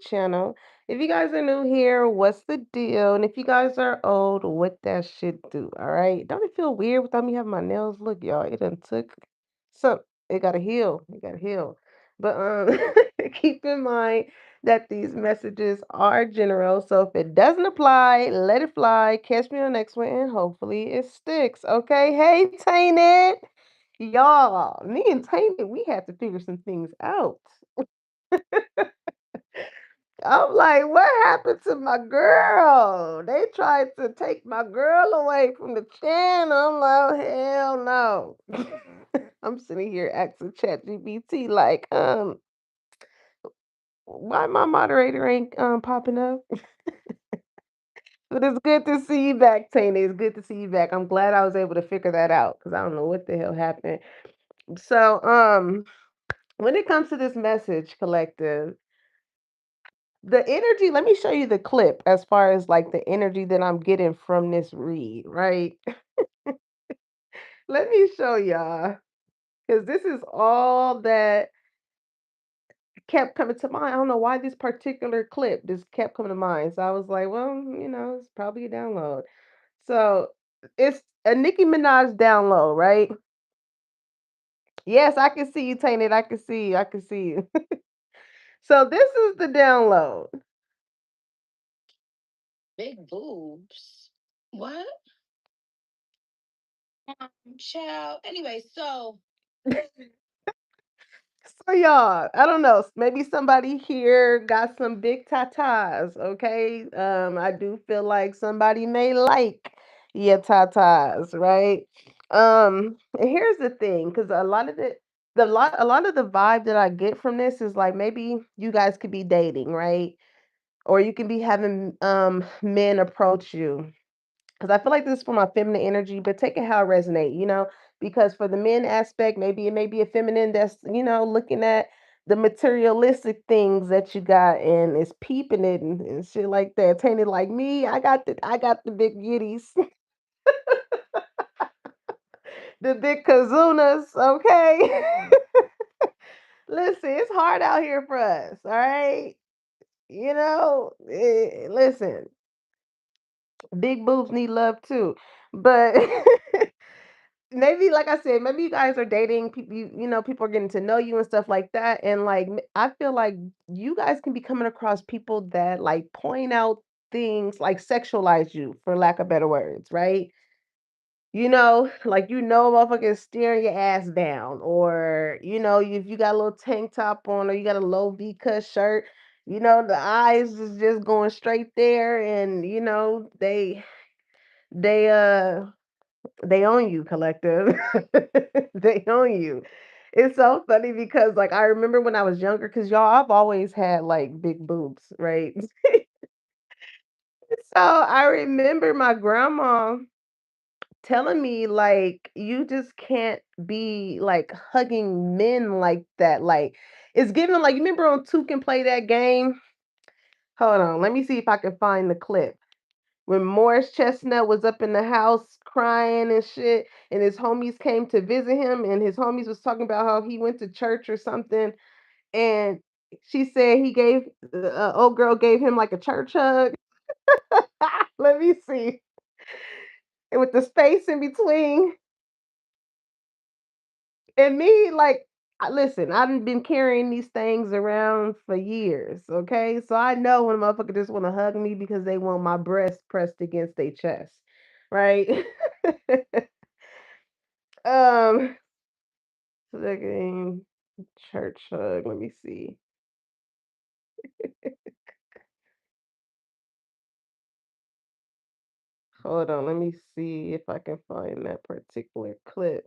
channel. If you guys are new here, what's the deal? And if you guys are old, what that should do, all right? Don't it feel weird without me having my nails? Look, y'all, it done took some, it gotta heal. It gotta heal. But keep in mind that these messages are general. So if it doesn't apply, let it fly. Catch me on the next one, and hopefully it sticks. Okay. Hey, Tainted. Y'all, me and Tainted, we had to figure some things out. I'm like, what happened to my girl? They tried to take my girl away from the channel. I'm like, oh, hell no. I'm sitting here asking ChatGPT like, why my moderator ain't popping up? But it's good to see you back, Tina. It's good to see you back. I'm glad I was able to figure that out because I don't know what the hell happened. So, when it comes to this message collective, the energy, let me show you the clip as far as like the energy that I'm getting from this read, right? Let me show y'all because this is all that kept coming to mind. I don't know why this particular clip just kept coming to mind. So I was like, well, it's probably a download. So it's a Nicki Minaj download, right? Yes, I can see you, Tainted. I can see you. I can see you. So this is the download. Big boobs. What? Child. Anyway, so So y'all, I don't know. Maybe somebody here got some big tatas. Okay, I do feel like somebody may like your tatas, right? And here's the thing, because a lot of the vibe that I get from this is like maybe you guys could be dating, right? Or you can be having men approach you, because I feel like this is for my feminine energy, but take it how it resonate. Because for the men aspect, maybe it may be a feminine that's, looking at the materialistic things that you got and is peeping it and shit like that. Tainted like me, I got the big giddies, the big kazunas, okay? Listen, it's hard out here for us, all right? Listen, big boobs need love too. But maybe like I said, maybe you guys are dating people, people are getting to know you and stuff like that. And like I feel like you guys can be coming across people that like point out things like sexualize you, for lack of better words, right? Like a motherfucker is staring your ass down, or if you got a little tank top on, or you got a low V cut shirt, the eyes is just going straight there, and they they own you, collective. They own you. It's so funny because, like, I remember when I was younger, because y'all, I've always had like big boobs, right? So I remember my grandma telling me, like, you just can't be like hugging men like that. Like, it's giving, like, you remember on Two Can Play That Game? Hold on, let me see if I can find the clip when Morris Chestnut was up in the house crying and shit, and his homies came to visit him, and his homies was talking about how he went to church or something, and she said he gave old girl gave him like a church hug. Let me see, and with the space in between, and me like. Listen, I've been carrying these things around for years, okay? So I know when a motherfucker just want to hug me because they want my breast pressed against their chest, right? Um, Second church hug. Let me see. Hold on. Let me see if I can find that particular clip.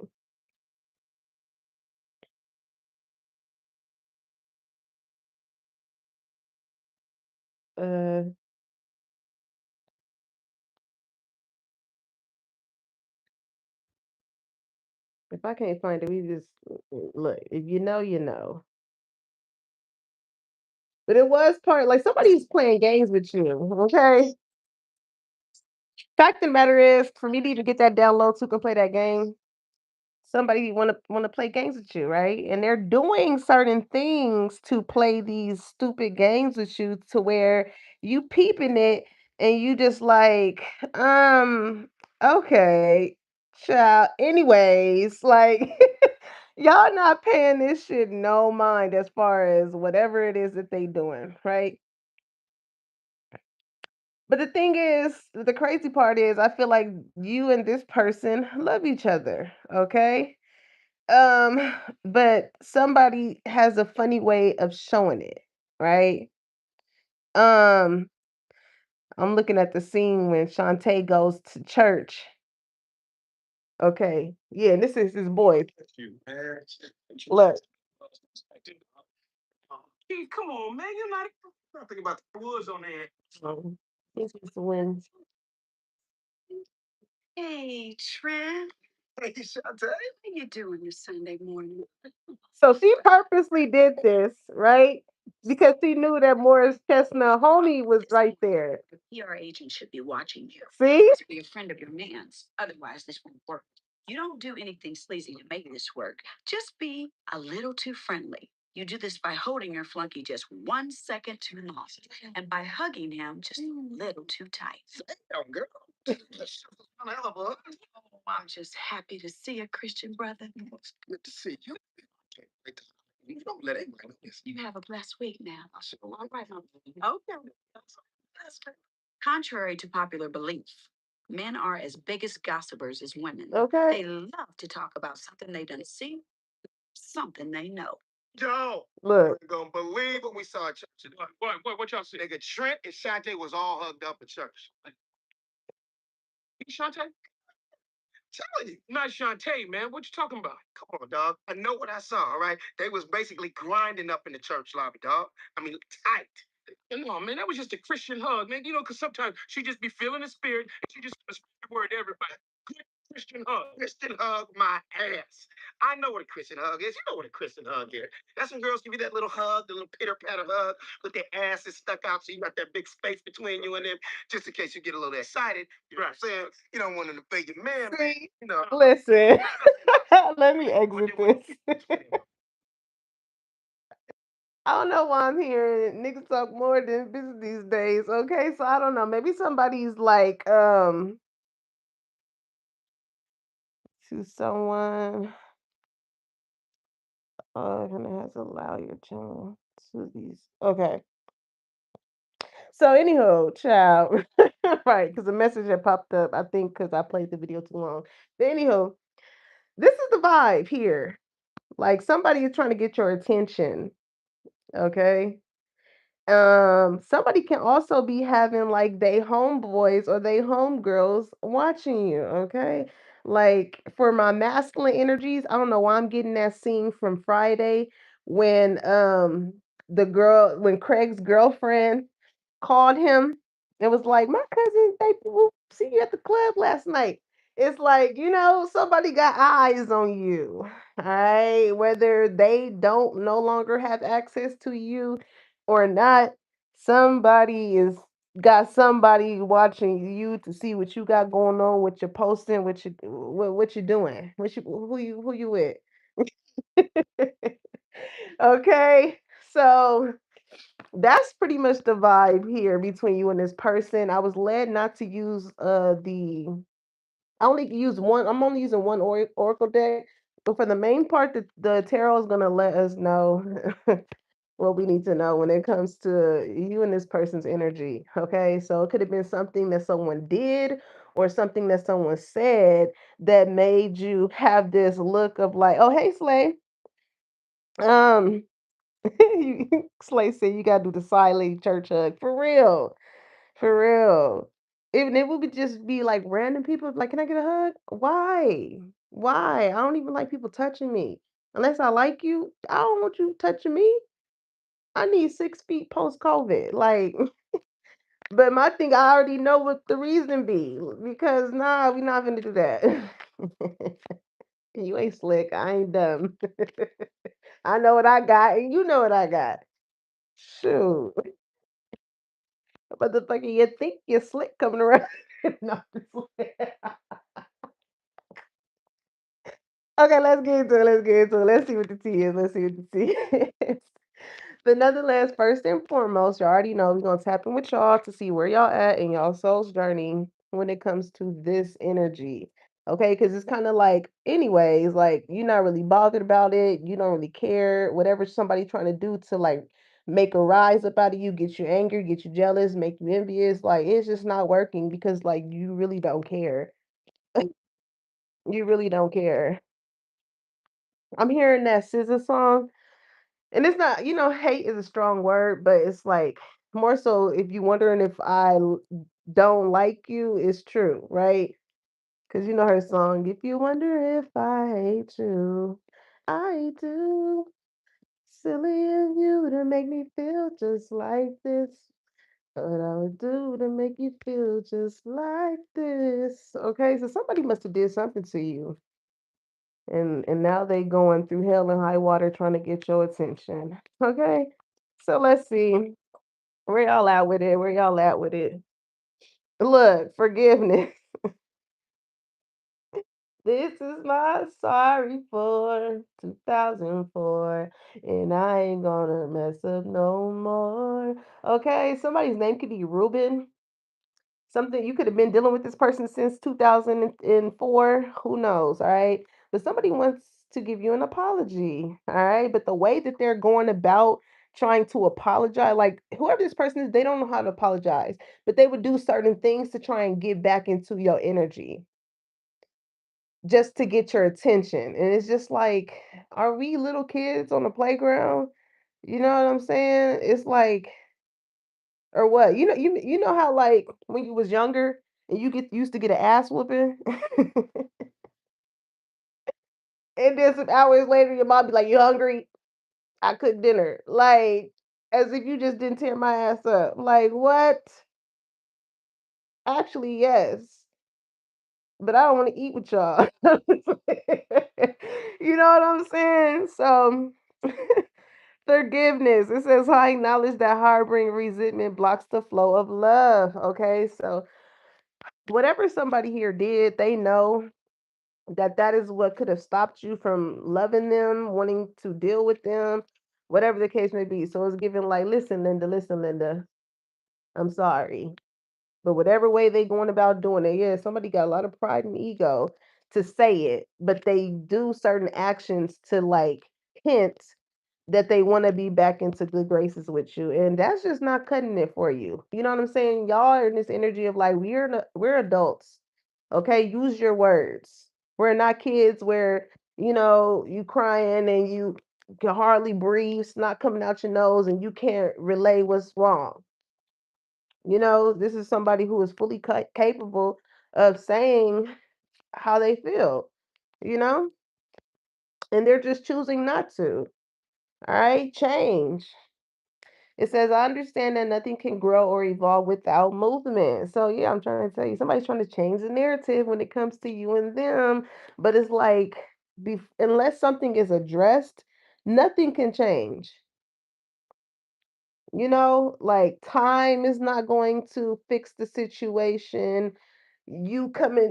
Uh, if I can't find it, we just look. If you know, you know. But it was part like somebody's playing games with you. Okay. Fact of the matter is, for me to even get that download so can play that game, somebody wanna play games with you, right? And they're doing certain things to play these stupid games with you to where you peeping it and you just like, okay, child. Anyways, like y'all not paying this shit no mind as far as whatever it is that they doing, right? But the thing is, the crazy part is I feel like you and this person love each other, okay? Um, but somebody has a funny way of showing it, right? Um, I'm looking at the scene when Shantae goes to church. Okay. Yeah, and this is his boy. Look. Um, this is when so she purposely did this, right? Because she knew that Morris Chestnut homie was right there. See? Okay. Look. See? Listen. Let me exit this. I don't know why I'm hearing niggas talk more than bitches these days. Okay, so I don't know. Maybe somebody's like, to someone, gonna have to allow your channel to these. Okay. So anyhow, child, right? Because the message had popped up. I think because I played the video too long. But anyhow, this is the vibe here. Like somebody is trying to get your attention. Okay. Somebody can also be having like they homeboys or they homegirls watching you, okay? Like for my masculine energies, I don't know why I'm getting that scene from Friday when when Craig's girlfriend called him and was like, "My cousin, they will see you at the club last night." It's like, somebody got eyes on you. All right. Whether they don't no longer have access to you or not, somebody is got somebody watching you to see what you got going on, what you're posting, what you doing, who you with. Okay. So that's pretty much the vibe here between you and this person. I was led not to use the I only use one. I'm only using one oracle deck, but for the main part, the tarot is gonna let us know what we need to know when it comes to you and this person's energy. Okay, so it could have been something that someone did or something that someone said that made you have this look of like, oh hey Slay, um, Slay said you gotta do the silent church hug for real. For real. Even it would just be like random people like, "Can I get a hug?" Why? Why? I don't even like people touching me. Unless I like you, I don't want you touching me. I need 6 feet post COVID. Like, but my thing, I already know what the reason be. Because nah, we not gonna do that. You ain't slick. I ain't dumb. I know what I got, and you know what I got. Shoot. Motherfucker, you think you're slick coming around. No, I'm just Okay, let's get into it. Let's get into it. Let's see what the tea is. Let's see what the tea is. But nonetheless, first and foremost, you already know we're gonna tap in with y'all to see where y'all at in y'all soul's journey when it comes to this energy. Okay, because it's kind of like, anyways, like you're not really bothered about it, you don't really care, whatever somebody trying to do to like make a rise up out of you, get you angry, get you jealous, make you envious, like it's just not working because like you really don't care. You really don't care. I'm hearing that SZA song. And it's not, hate is a strong word, but it's like more so if you wondering if don't like you, it's true, right? Because you know her song, if you wonder if I hate you, I do. Silly of you to make me feel just like this. What I would do to make you feel just like this. Okay, so somebody must have did something to you. And now they going through hell and high water trying to get your attention. Okay? So let's see. Where y'all at with it? Where y'all at with it? Look, forgiveness. This is my sorry for 2004, and I ain't gonna mess up no more. Okay, somebody's name could be Ruben. Something you could have been dealing with this person since 2004. Who knows? All right. But somebody wants to give you an apology. All right. But the way that they're going about trying to apologize, like whoever this person is, they don't know how to apologize, but they would do certain things to try and get back into your energy just to get your attention. And it's just like, are we little kids on the playground? You know what I'm saying? It's like, or what? You know how like when you was younger and you get used to get an ass whooping, and then some hours later your mom be like, "You hungry? I cooked dinner." Like as if you just didn't tear my ass up. Like what? Actually, yes, but I don't want to eat with y'all. You know what I'm saying? So forgiveness. It says I acknowledge that harboring resentment blocks the flow of love. Okay, so whatever somebody here did, they know that that is what could have stopped you from loving them, wanting to deal with them, whatever the case may be. So it's giving like, listen, Linda, I'm sorry. But whatever way they going about doing it, yeah, somebody got a lot of pride and ego to say it, but they do certain actions to like hint that they want to be back into good graces with you, and that's just not cutting it for you. You know what I'm saying? Y'all are in this energy of like we're adults, okay? Use your words. We're not kids where you crying and you can hardly breathe, snot coming out your nose, and you can't relay what's wrong. This is somebody who is fully capable of saying how they feel, you know, and they're just choosing not to. All right, change. It says, I understand that nothing can grow or evolve without movement. So, yeah, I'm trying to tell you, somebody's trying to change the narrative when it comes to you and them. But it's like, unless something is addressed, nothing can change. Like time is not going to fix the situation.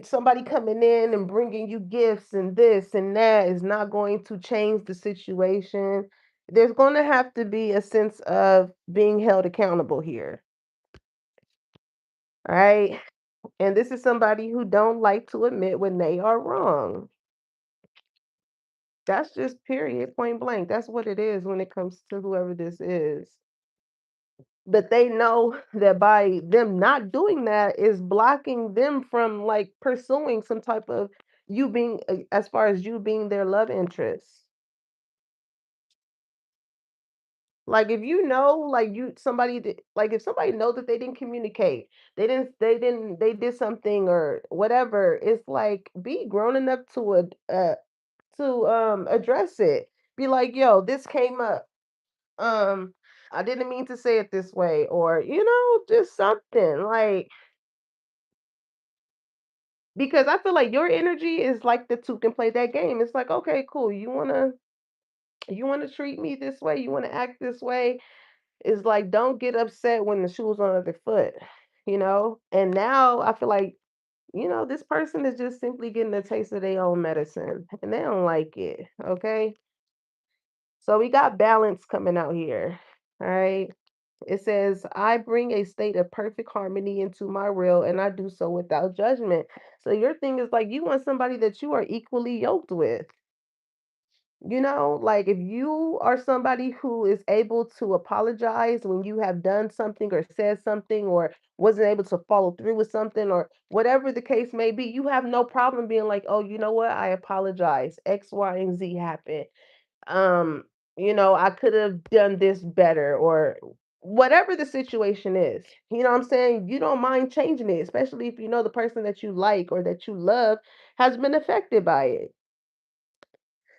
Somebody coming in and bringing you gifts and this and that is not going to change the situation. There's going to have to be a sense of being held accountable here. All right. And this is somebody who don't like to admit when they are wrong. That's just period, point blank. That's what it is when it comes to whoever this is. But they know that by them not doing that is blocking them from like pursuing some type of you being as far as you being their love interest. Like if you know like you somebody did, like if somebody know that they didn't communicate, they did something or whatever, it's like be grown enough to address it. Be like, yo, this came up. um I didn't mean to say it this way, or just something like, because I feel like your energy is like the two can play that game. It's like, okay, cool. You wanna treat me this way, you wanna act this way. It's like don't get upset when the shoe's on the other foot. And now I feel like this person is just simply getting a taste of their own medicine and they don't like it. Okay. So we got balance coming out here. All right. It says, I bring a state of perfect harmony into my world and I do so without judgment. So your thing is like you want somebody that you are equally yoked with. Like if you are somebody who is able to apologize when you have done something or said something or wasn't able to follow through with something or whatever the case may be, you have no problem being like, oh, you know what? I apologize. X, Y, and Z happened. Um, I could have done this better or whatever the situation is. You know what I'm saying? You don't mind changing it, especially if you know the person that you like or that you love has been affected by it.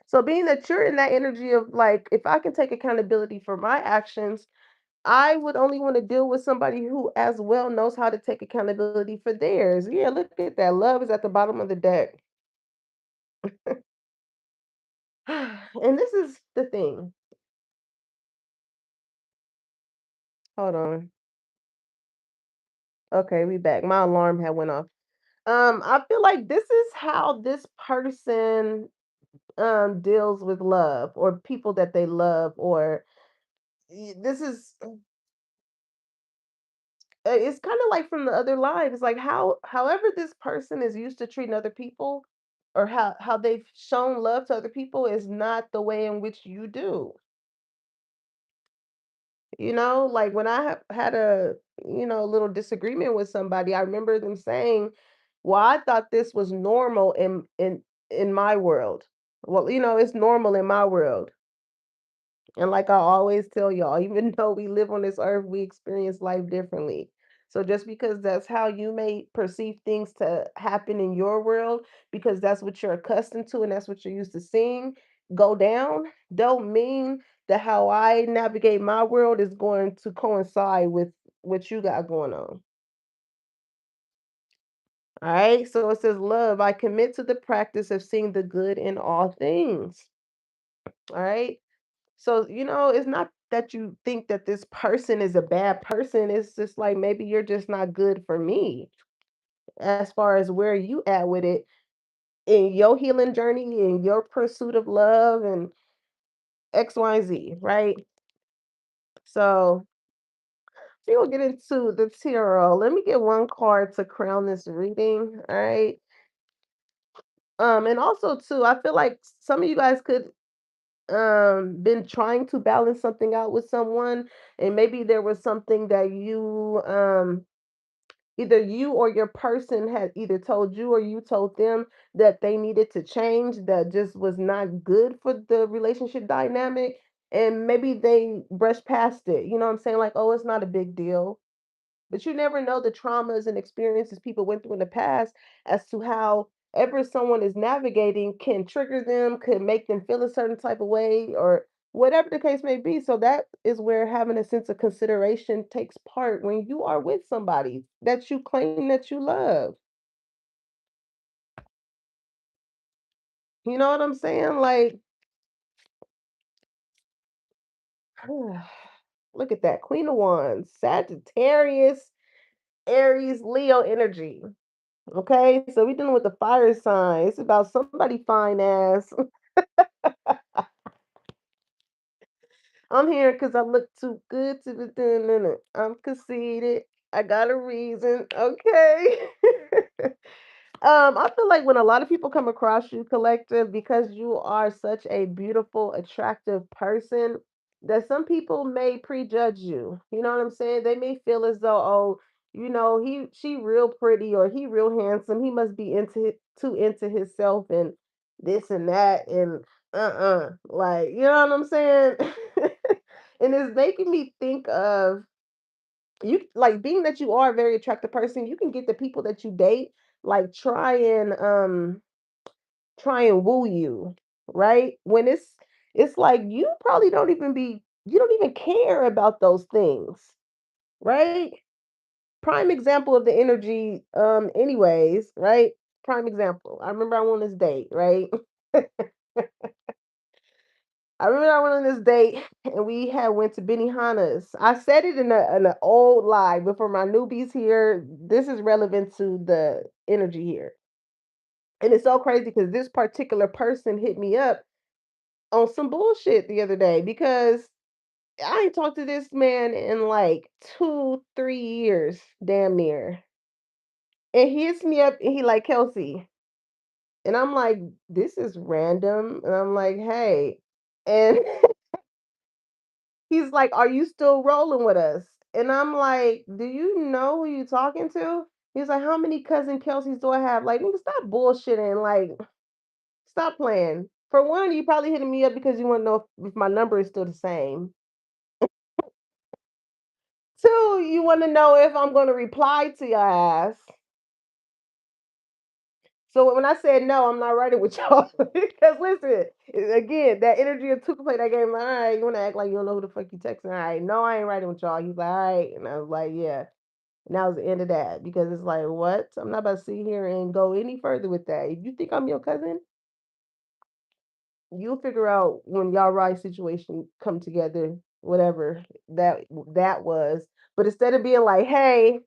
So being that you're in that energy of like, if I can take accountability for my actions, I would only want to deal with somebody who as well knows how to take accountability for theirs. Yeah, look at that. Love is at the bottom of the deck. And this is the thing. Hold on. Okay, we back. My alarm had went off. I feel like this is how this person deals with love or people that they love or this is it's kind of like from the other line. It's like however this person is used to treating other people or how they've shown love to other people is not the way in which you do. Like when I had a little disagreement with somebody, I remember them saying, "Well, I thought this was normal in my world." Well, it's normal in my world. And like I always tell y'all, even though we live on this earth, we experience life differently. So just because that's how you may perceive things to happen in your world, because that's what you're accustomed to and that's what you're used to seeing go down, don't mean that how I navigate my world is going to coincide with what you got going on. All right. So it says, love, I commit to the practice of seeing the good in all things. All right. So, it's not that you think that this person is a bad person. It's just like maybe you're just not good for me as far as where you at with it in your healing journey, in your pursuit of love and X, Y, and Z, right? So we'll get into the tarot. Let me get one card to crown this reading. All right. And also too, I feel like some of you guys could been trying to balance something out with someone and maybe there was something that you either you or your person had either told you or you told them that they needed to change that just was not good for the relationship dynamic and maybe they brushed past it. You know what I'm saying? Like, oh, it's not a big deal. But you never know the traumas and experiences people went through in the past as to how ever someone is navigating can trigger them, could make them feel a certain type of way, or whatever the case may be. So that is where having a sense of consideration takes part when you are with somebody that you claim that you love. You know what I'm saying? Like, look at that. Queen of Wands, Sagittarius, Aries, Leo energy. Okay, so we're dealing with the fire sign. It's about somebody fine ass. I'm here because I look too good to be doing it. I'm conceited. I got a reason. Okay. I feel like when a lot of people come across you, collective, because you are such a beautiful, attractive person, that some people may prejudge you. You know what I'm saying? They may feel as though, oh, she real pretty or he real handsome. He must be too into himself and this and that and like you know what I'm saying? And it's making me think of you like being that you are a very attractive person, you can get the people that you date like try and woo you, right? When it's like you don't even care about those things, right? Prime example of the energy anyways, right? Prime example. I remember I went on this date, right? I remember I went on this date and we had went to Benihana's. I said it in an old live, but for my newbies here, this is relevant to the energy here. And it's so crazy because this particular person hit me up on some bullshit the other day because I ain't talked to this man in like 2, 3 years, damn near. And he hits me up and he like, Kelsey. And I'm like, this is random. And I'm like, hey. And he's like, "Are you still rolling with us?" And I'm like, "Do you know who you talking to?" He's like, "How many cousin Kelseys do I have?" Like, nigga, stop bullshitting. Like, stop playing. For one, you probably hitting me up because you want to know if my number is still the same. Two, you want to know if I'm going to reply to your ass. So when I said no, I'm not writing with y'all. Because listen, again, that energy of took play that game. Like, all right, you want to act like you don't know who the fuck you texting? All right, no, I ain't writing with y'all. He's like, all right, and I was like, yeah. And that was the end of that because it's like, what? I'm not about to sit here and go any further with that. If you think I'm your cousin, you'll figure out when y'all ride situation come together, whatever that was. But instead of being like, hey,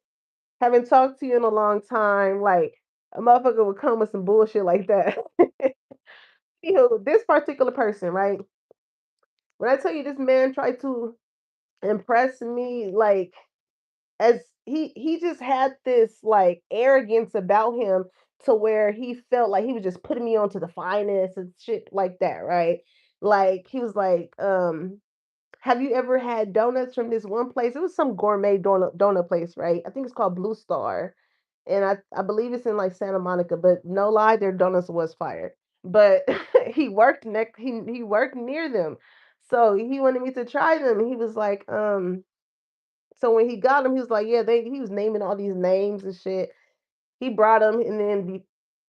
haven't talked to you in a long time, like a motherfucker would come with some bullshit like that. This particular person, right? When I tell you this man tried to impress me, like as he just had this like arrogance about him to where he felt like he was just putting me on to the finest and shit like that, right? Like he was like, have you ever had donuts from this one place? It was some gourmet donut place, right? I think it's called Blue Star. And I believe it's in like Santa Monica, but no lie, their donuts was fire. But he worked near them. So he wanted me to try them. He was like, so when he got him, he was like, yeah, he was naming all these names and shit. He brought him, and then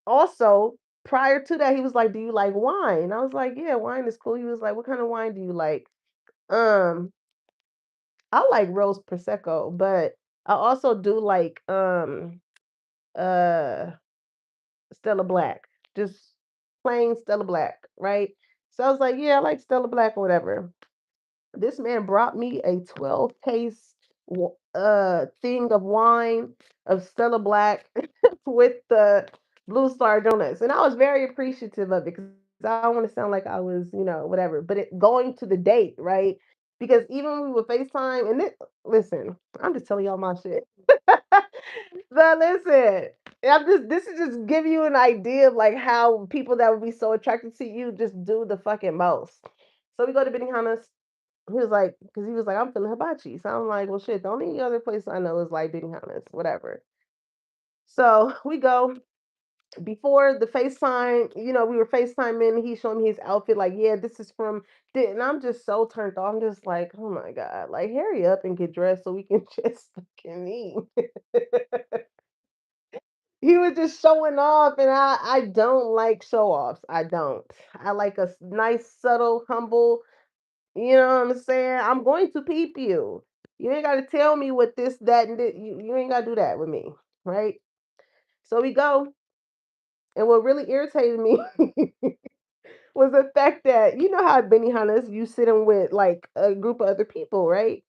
also prior to that, he was like, "Do you like wine?" I was like, "Yeah, wine is cool." He was like, "What kind of wine do you like?" Um, I like rose prosecco, but I also do like uh Stella Black, just plain Stella Black, right? So I was like, "Yeah, I like Stella Black or whatever." This man brought me a 12 case thing of wine of Stella Black with the Blue Star donuts. And I was very appreciative of it because I don't want to sound like I was, whatever. But going to the date, right? Because even when we would FaceTime, and listen, I'm just telling y'all my shit. But listen, this is just give you an idea of like how people that would be so attracted to you just do the fucking most. So we go to Benihana's. He was like, because he was like, I'm feeling hibachi. So I'm like, well, shit, the only other place I know is like Benihana's, whatever. So we go before the FaceTime, we were FaceTiming. He showed me his outfit, like, yeah, this is from, and I'm just so turned off. I'm just like, oh my God, like, hurry up and get dressed so we can just fucking eat. He was just showing off, and I don't like show offs. I don't. I like a nice, subtle, humble. You know what I'm saying? I'm going to peep you. You ain't got to tell me what this, that, and this. You ain't got to do that with me, right? So we go, and what really irritated me was the fact that you know how at Benihana's you sitting with like a group of other people, right?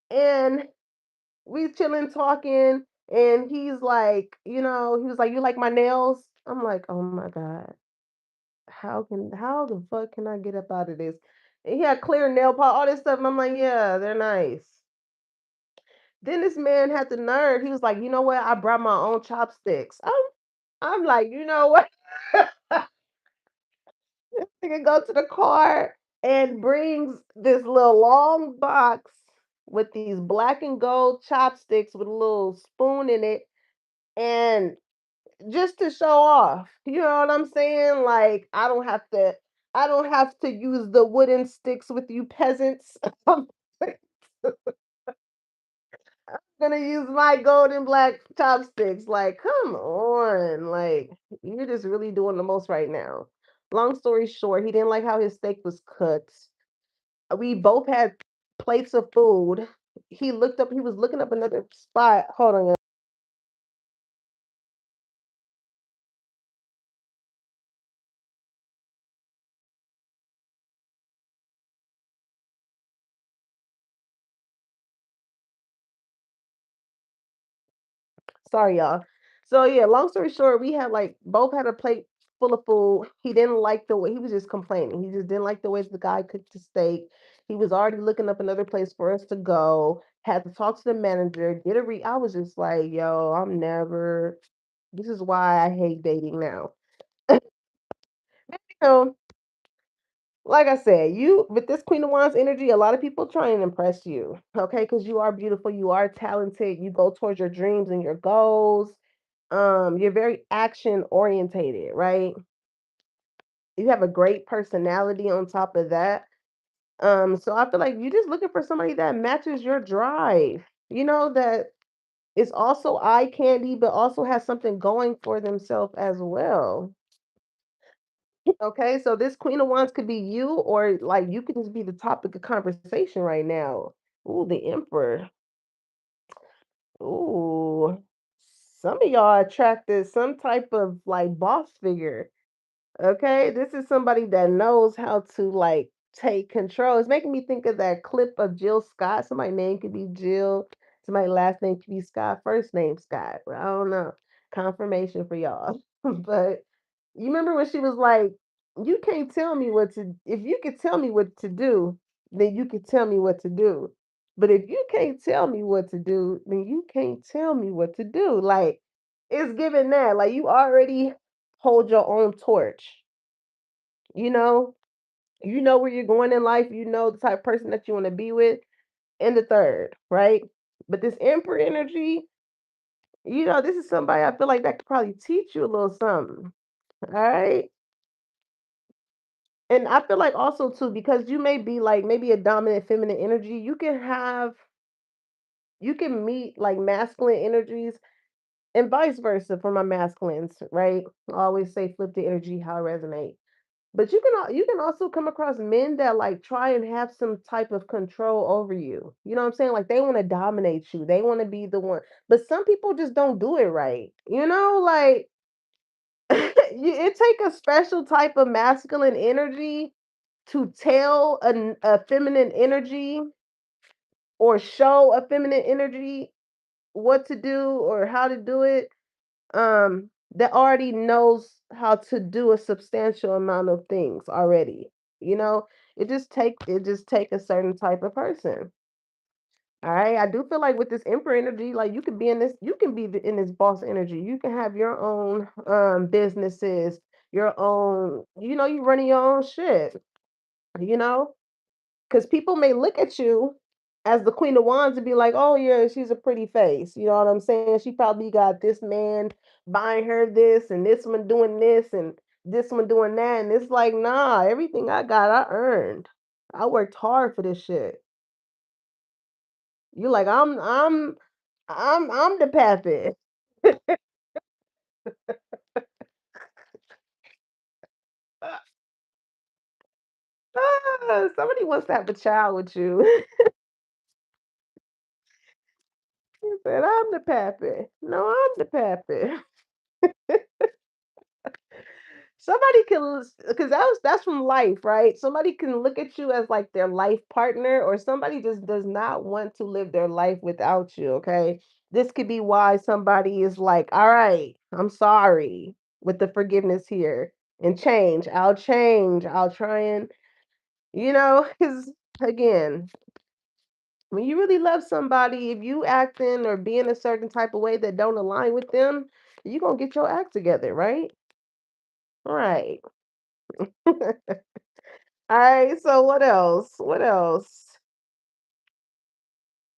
And we chilling talking, and he's like, he was like, "You like my nails?" I'm like, "Oh my God, how the fuck can I get up out of this?" And he had clear nail polish, all this stuff, and I'm like, "Yeah, they're nice." Then this man had the nerve. He was like, "You know what? I brought my own chopsticks." I'm like, "You know what?" He can go to the car and brings this little long box with these black and gold chopsticks with a little spoon in it, and just to show off. You know what I'm saying? Like I don't have to use the wooden sticks with you peasants. I'm gonna use my golden black chopsticks. Like, come on. Like, you're just really doing the most right now. Long story short, he didn't like how his steak was cooked. We both had plates of food. He was looking up another spot. Hold on. Sorry, y'all. So yeah, long story short, we had like both had a plate full of food. He didn't like the way he was just complaining. He just didn't like the way the guy cooked the steak. He was already looking up another place for us to go. Had to talk to the manager. I was just like, yo, I'm never. This is why I hate dating now. So, like I said, you with this Queen of Wands energy, a lot of people try and impress you, okay? Because you are beautiful, you are talented, you go towards your dreams and your goals. You're very action orientated, right? You have a great personality on top of that. So I feel like you're just looking for somebody that matches your drive, that is also eye candy, but also has something going for themselves as well. Okay, so this Queen of Wands could be you, or like you could just be the topic of conversation right now. Ooh, the Emperor. Ooh, some of y'all attracted some type of like boss figure. Okay, this is somebody that knows how to like take control. It's making me think of that clip of Jill Scott. Somebody's name could be Jill, somebody's last name could be Scott, first name Scott. I don't know. Confirmation for y'all. But you remember when she was like, "You can't tell me what to. If you could tell me what to do, then you could tell me what to do. But if you can't tell me what to do, then you can't tell me what to do." Like it's given that. Like you already hold your own torch. You know, you know where you're going in life. You know the type of person that you want to be with. And the third, right? But this Emperor energy, this is somebody I feel like that could probably teach you a little something. All right. And I feel like also too, because you may be like maybe a dominant feminine energy, you can meet like masculine energies and vice versa for my masculines, right? I always say flip the energy how it resonates. But you can also come across men that like try and have some type of control over you. You know what I'm saying? Like they want to dominate you. They want to be the one. But some people just don't do it right. Like it take a special type of masculine energy to tell a feminine energy or show a feminine energy what to do or how to do it, that already knows how to do a substantial amount of things already. You know, it just take a certain type of person. All right, I do feel like with this Emperor energy, like you can be in this boss energy. You can have your own businesses, your own, you running your own shit. You know, because people may look at you as the Queen of Wands and be like, "Oh yeah, she's a pretty face." You know what I'm saying? She probably got this man buying her this, and this one doing this, and this one doing that, and it's like, nah, everything I got, I earned. I worked hard for this shit. You like, I'm the pappy. Somebody wants to have a child with you. He said, "I'm the pappy." No, I'm the pappy. Somebody can, because that's from life, right? Somebody can look at you as like their life partner, or somebody just does not want to live their life without you. Okay, this could be why somebody is like, "All right, I'm sorry," with the forgiveness here and change. I'll change. I'll try and because again, when you really love somebody, if you acting or being a certain type of way that don't align with them, you gonna get your act together, right? Right. Alright, so what else? What else?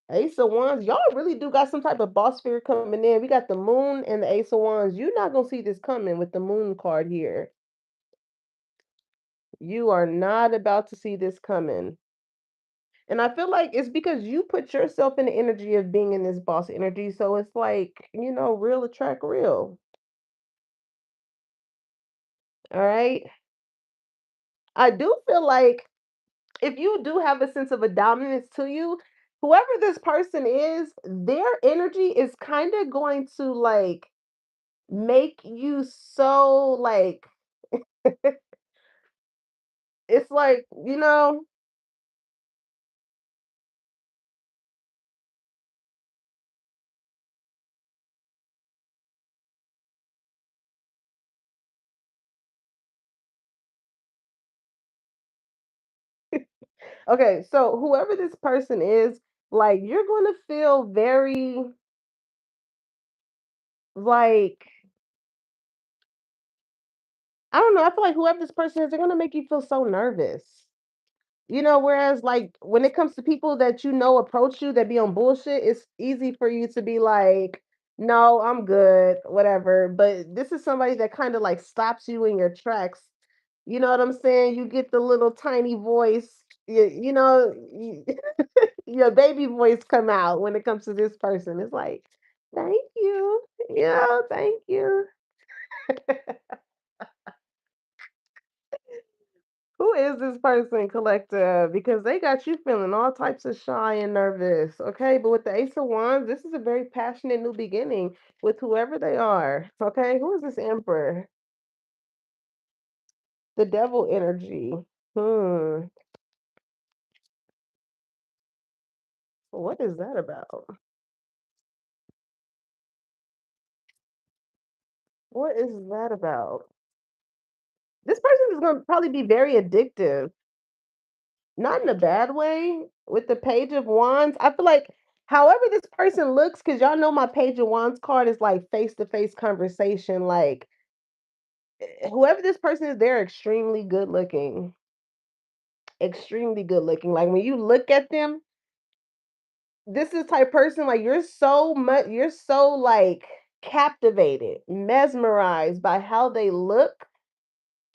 Ace of Wands, y'all really do got some type of boss figure coming in. We got the Moon and the Ace of Wands. You're not gonna see this coming with the Moon card here. You are not about to see this coming. And I feel like it's because you put yourself in the energy of being in this boss energy. So it's like, real attract real. All right. I do feel like if you do have a sense of a dominance to you, whoever this person is, their energy is kind of going to like make you so like it's like, Okay, so whoever this person is, like you're gonna feel very like I don't know. I feel like whoever this person is, they're gonna make you feel so nervous. Whereas like when it comes to people that approach you that be on bullshit, it's easy for you to be like, no, I'm good, whatever. But this is somebody that kind of like stops you in your tracks. You know what I'm saying? You get the little tiny voice, your baby voice come out when it comes to this person. It's like, thank you. Yeah, thank you. Who is this person, collective? Because they got you feeling all types of shy and nervous. Okay, but with the Ace of Wands, this is a very passionate new beginning with whoever they are. Okay, who is this Emperor? The devil energy. Hmm. What is that about? What is that about? This person is going to probably be very addictive, not in a bad way. With the Page of Wands, I feel like, however this person looks, because y'all know my Page of Wands card is like face to face conversation. Like whoever this person is, they're extremely good looking. Extremely good looking. Like when you look at them, this is the type of person like you're so like captivated, mesmerized by how they look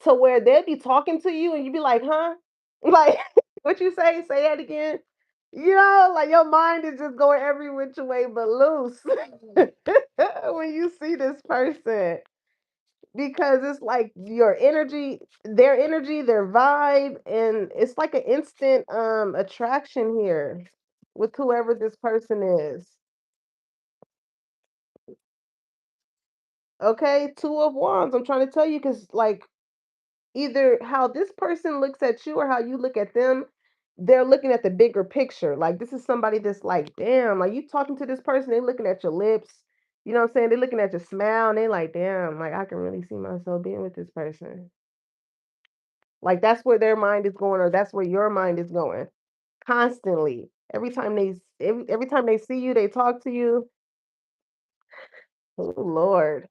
to where they'll be talking to you and you be like, huh? Like what you say? Say that again. Like your mind is just going every which way but loose when you see this person. Because it's like your energy, their vibe, and it's like an instant attraction here with whoever this person is. Okay, two of wands. I'm trying to tell you because like either how this person looks at you or how you look at them, they're looking at the bigger picture. Like this is somebody that's like, damn, like you talking to this person, they looking at your lips. You know what I'm saying? They're looking at your smile and they like, damn, like I can really see myself being with this person. Like that's where their mind is going, or that's where your mind is going constantly. Every time they see you, they talk to you. Oh Lord,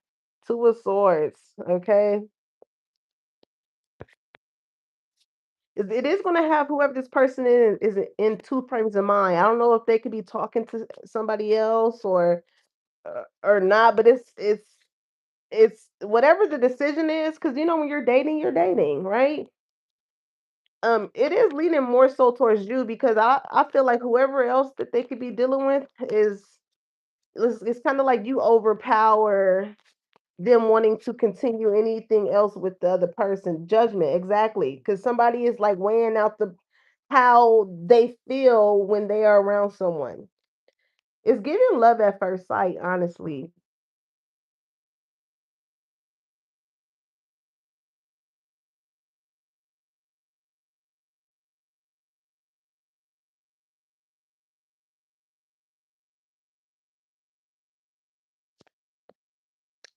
two of swords. Okay, it is going to have whoever this person is in two frames of mind. I don't know if they could be talking to somebody else or not, but it's whatever the decision is. Because when you're dating, right? It is leaning more so towards you because I feel like whoever else that they could be dealing with it's kind of like you overpower them wanting to continue anything else with the other person. Judgment, exactly, because somebody is like weighing out the how they feel when they are around someone. It's giving love at first sight, honestly.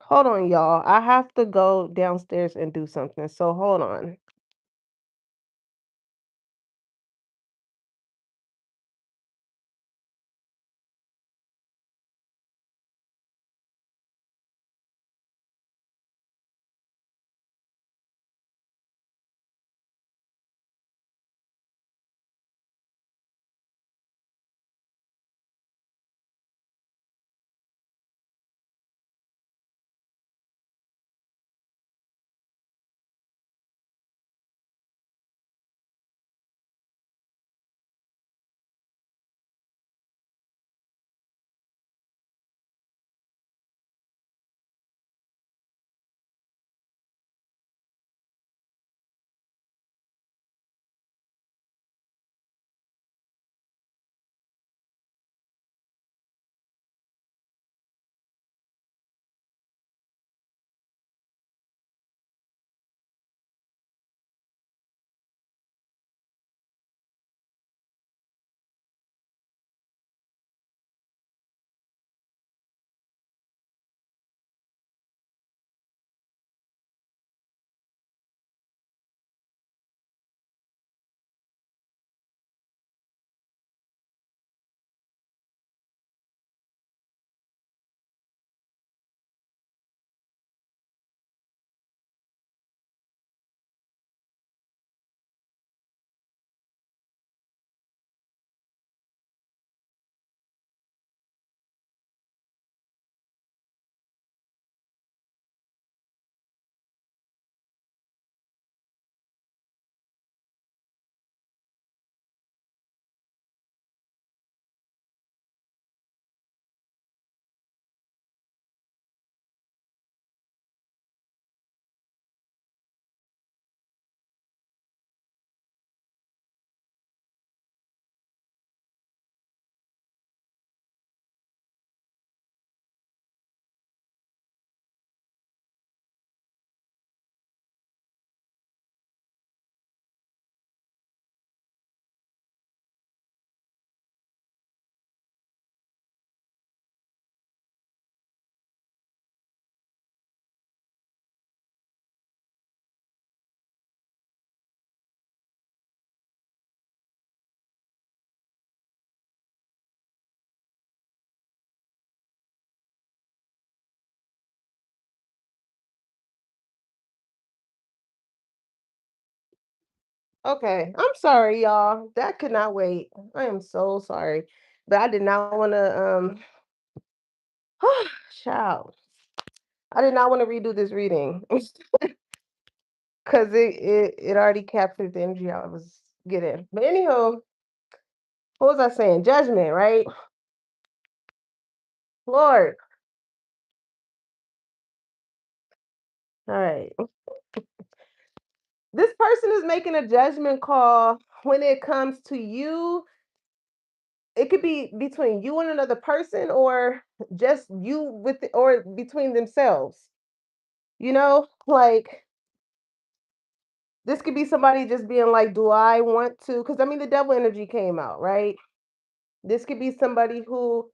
Hold on, y'all. I have to go downstairs and do something. So hold on. Okay, I'm sorry, y'all. That could not wait. I am so sorry, but I did not want to. Child, I did not want to redo this reading because it already captured the energy I was getting. But anyhow, what was I saying? Judgment, right? Lord, all right. This person is making a judgment call when it comes to you. It could be between you and another person, or just you with, or between themselves. Like this could be somebody just being like, "Do I want to?" Because I mean, the devil energy came out, right? This could be somebody who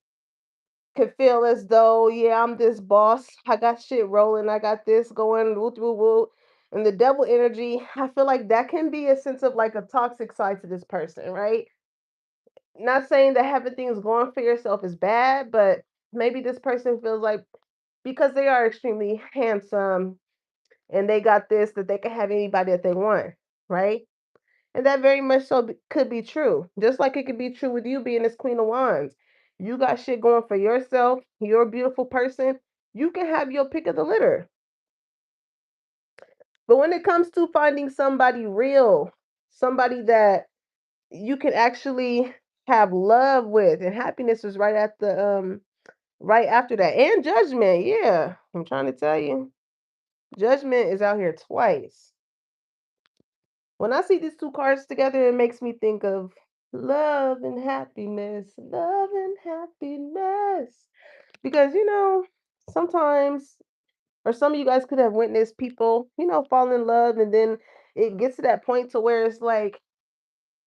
could feel as though, yeah, I'm this boss. I got shit rolling. I got this going. Woo, woo, woo. And the devil energy, I feel like that can be a sense of like a toxic side to this person, right? Not saying that having things going for yourself is bad, but maybe this person feels like because they are extremely handsome and they got this, that they can have anybody that they want, right? And that very much so could be true. Just like it could be true with you being this Queen of Wands. You got shit going for yourself. You're a beautiful person. You can have your pick of the litter. But when it comes to finding somebody real, somebody that you can actually have love with, and happiness is right at the right after that. And judgment, yeah. I'm trying to tell you. Judgment is out here twice. When I see these two cards together, it makes me think of love and happiness, love and happiness. Because, sometimes, or some of you guys could have witnessed people, fall in love, and then it gets to that point to where it's like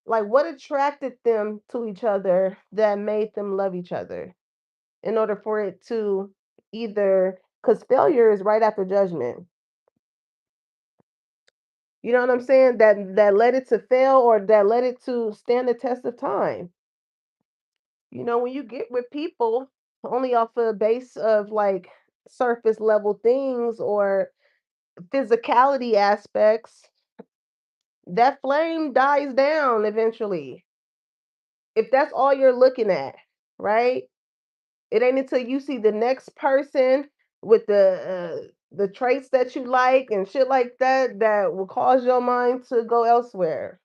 what attracted them to each other that made them love each other in order for it to either, because failure is right after judgment. You know what I'm saying? That led it to fail, or that led it to stand the test of time. When you get with people only off a base of like surface level things or physicality aspects, that flame dies down eventually. If that's all you're looking at, right? It ain't until you see the next person with the traits that you like and shit like that that will cause your mind to go elsewhere.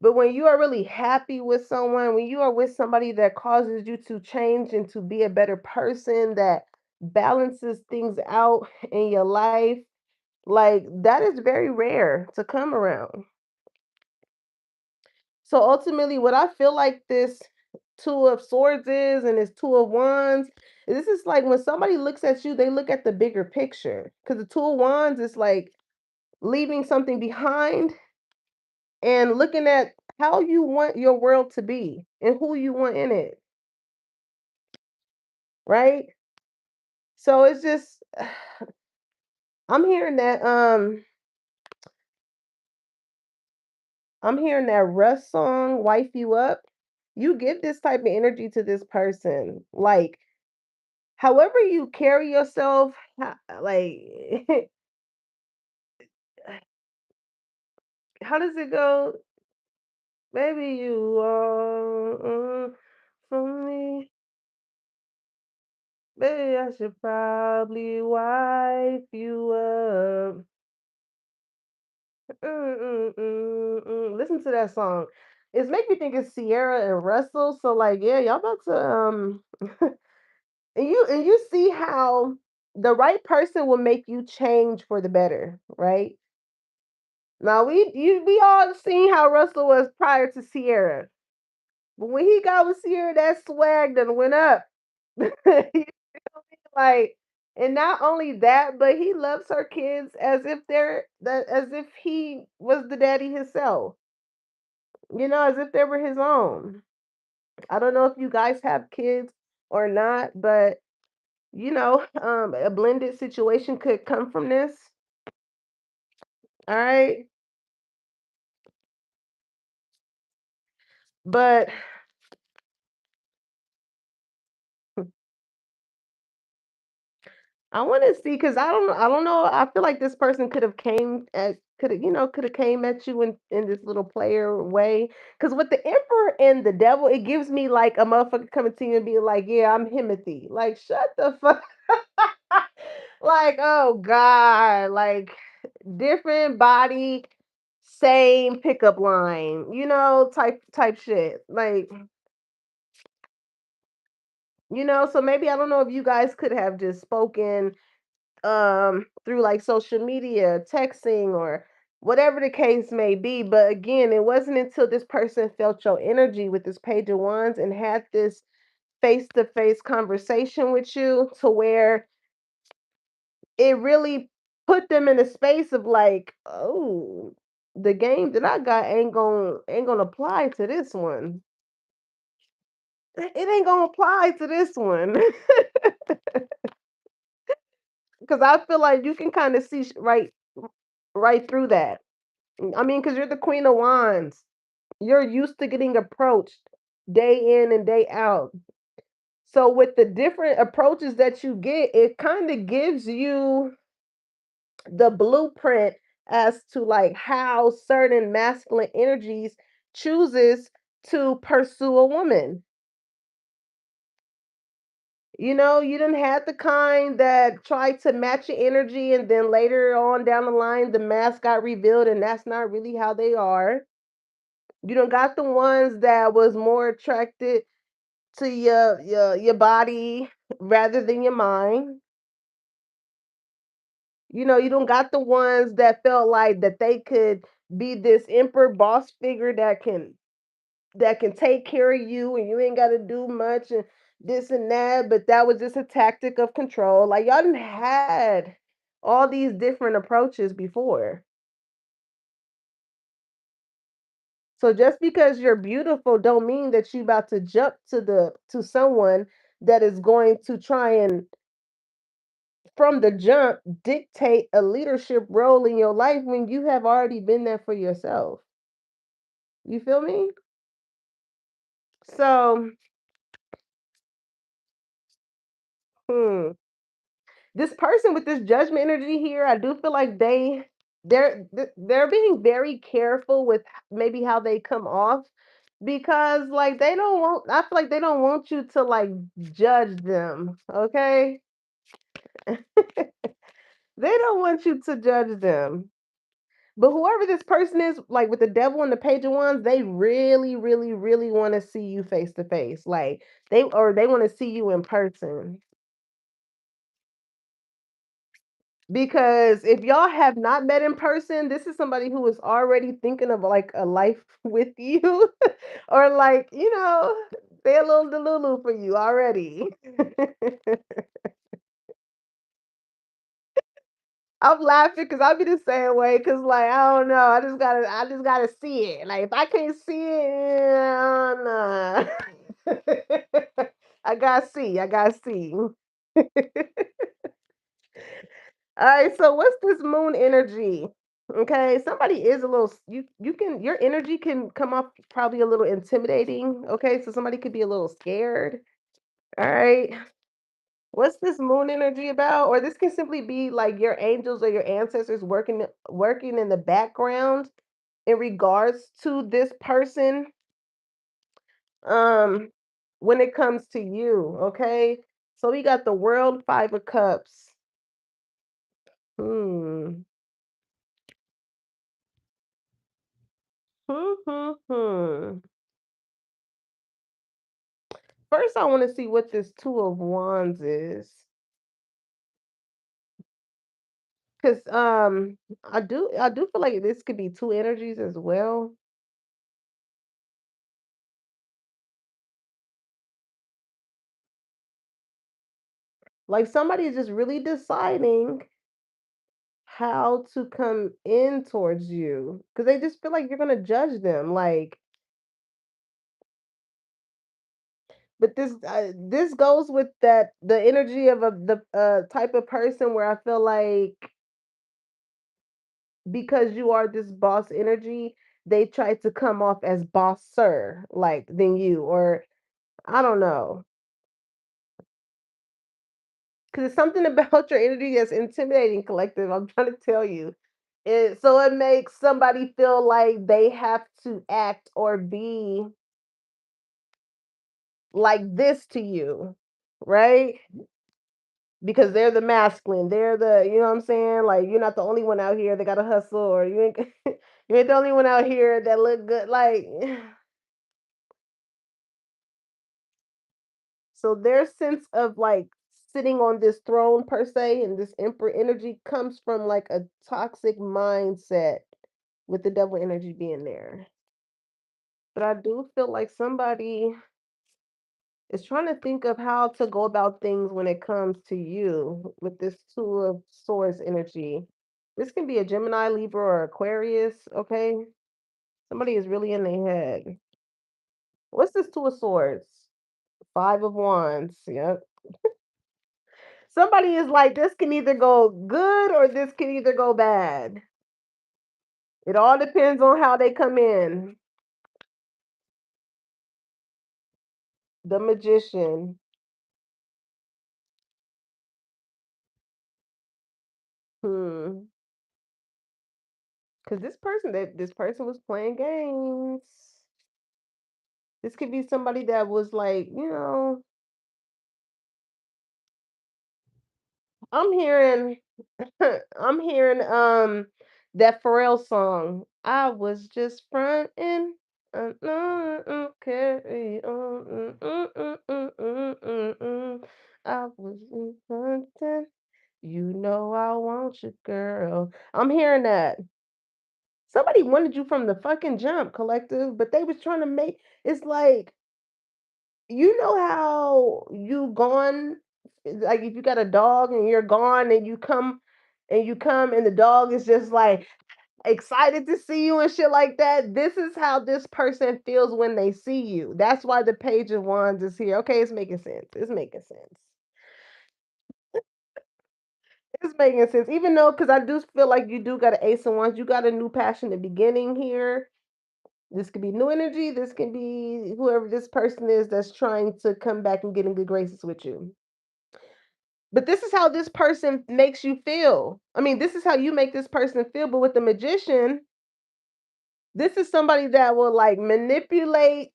But when you are really happy with someone, when you are with somebody that causes you to change and to be a better person, that balances things out in your life, like that is very rare to come around. So ultimately, what I feel like this Two of Swords is and this Two of Wands, this is like when somebody looks at you, they look at the bigger picture. Because the Two of Wands is like leaving something behind and looking at how you want your world to be and who you want in it, right? So it's just I'm hearing that I'm hearing that Russ song, Wife You Up. You give this type of energy to this person. Like however you carry yourself, like how does it go? Baby, you are for me. Baby, I should probably wipe you up. Listen to that song. It's make me think it's Sierra and Russell. So like, yeah, y'all about to and you see how the right person will make you change for the better, right? Now we all seen how Russell was prior to Sierra, but when he got with Sierra, that swag done went up. Like, and not only that, but he loves her kids as if he was the daddy himself. As if they were his own. I don't know if you guys have kids or not, but a blended situation could come from this. All right. But I want to see because I don't know. I feel like this person could have came at you in this little player way. Because with the emperor and the devil, it gives me like a motherfucker coming to you and be like, "Yeah, I'm Himothy." Like, shut the fuck. Like, oh god, like different body, same pickup line, type shit. Like, so maybe I don't know if you guys could have just spoken through like social media, texting, or whatever the case may be. But again, it wasn't until this person felt your energy with this page of wands and had this face-to-face conversation with you to where it really put them in a space of like, oh, the game that I got ain't gonna apply to this one. It ain't gonna apply to this one. Because I feel like you can kind of see right through that. I mean, because you're the Queen of Wands. You're used to getting approached day in and day out. So with the different approaches that you get, it kind of gives you the blueprint as to like how certain masculine energies chooses to pursue a woman. You didn't have the kind that tried to match your energy and then later on down the line the mask got revealed and that's not really how they are. You don't got the ones that was more attracted to your body rather than your mind. You don't got the ones that felt like that they could be this emperor boss figure that can take care of you and you ain't got to do much and this and that, but that was just a tactic of control. Like y'all done had all these different approaches before. So just because you're beautiful don't mean that you about to jump to someone that is going to try and from the jump dictate a leadership role in your life when you have already been there for yourself. You feel me? So, hmm, this person with this judgment energy here, I do feel like they're being very careful with maybe how they come off because like they don't want I feel like they don't want you to like judge them, okay? They don't want you to judge them. But whoever this person is, like with the devil and the page of wands, they really, really, really want to see you face to face. Like they want to see you in person. Because if y'all have not met in person, this is somebody who is already thinking of like a life with you, or like, they a little delulu for you already. I'm laughing because I be the same way. Cause like I don't know, I just gotta see it. Like if I can't see it, nah. I gotta see. All right, so what's this moon energy? Okay, somebody is a little your energy can come off probably a little intimidating. Okay, so somebody could be a little scared. All right. What's this moon energy about? Or this can simply be like your angels or your ancestors working in the background in regards to this person um when it comes to you, okay? So we got the world 5 of cups. Hmm. Hmm, hmm, hmm. First, I want to see what this 2 of wands is. Cause I do feel like this could be two energies as well. Like somebody is just really deciding how to come in towards you because they just feel like you're gonna judge them. Like, but this goes with that the energy of the type of person where I feel like because you are this boss energy, they try to come off as bosser like than you, or I don't know. because it's something about your energy that's intimidating, collective. I'm trying to tell you. So it makes somebody feel like they have to act or be like this to you, right? Because they're the masculine. They're the, you know what I'm saying? Like you're not the only one out here that got to hustle, or you ain't you ain't the only one out here that look good. Like so their sense of like sitting on this throne per se and this emperor energy comes from like a toxic mindset with the devil energy being there. But I do feel like somebody is trying to think of how to go about things when it comes to you with this two of swords energy. This can be a Gemini, Libra, or Aquarius, okay? Somebody is really in their head. What's this two of swords? Five of wands. Yep. Somebody is like, this can either go good or this can either go bad. It all depends on how they come in. The magician. Hmm. Because this person was playing games. This could be somebody that was like, I'm hearing I'm hearing that Pharrell song. I was just fronting. Carry on. I was fronting. You know I want you, girl. I'm hearing that. Somebody wanted you from the fucking jump, collective, but they was trying to make it's like you know how you gone like if you got a dog and you're gone and you come and the dog is just like excited to see you and shit like that. This is how this person feels when they see you. That's why the page of wands is here. Okay, it's making sense. It's making sense. It's making sense. Even though because I do feel like you do got an ace of wands, you got a new passionate beginning here. This could be new energy. This can be whoever this person is that's trying to come back and get in good graces with you. But this is how this person makes you feel. I mean, this is how you make this person feel. But with the magician, this is somebody that will like manipulate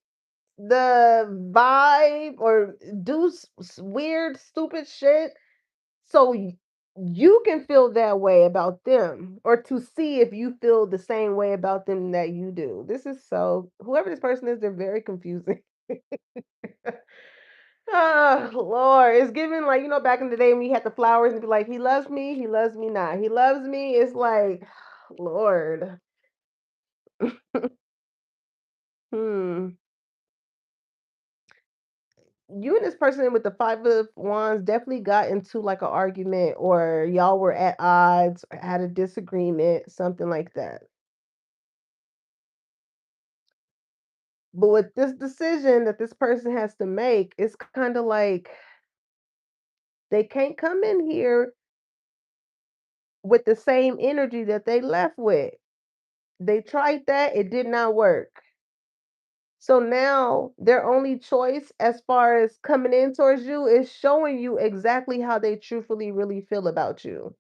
the vibe or do weird, stupid shit so you can feel that way about them or to see if you feel the same way about them that you do. This is so, whoever this person is, they're very confusing. Oh Lord, it's giving like back in the day when we had the flowers and be like, he loves me not. He loves me. It's like, Lord. Hmm. You and this person with the five of wands definitely got into like an argument, or y'all were at odds, or had a disagreement, something like that. But with this decision that this person has to make, it's kind of like they can't come in here with the same energy that they left with. They tried that, it did not work. So now their only choice as far as coming in towards you is showing you exactly how they truthfully really feel about you.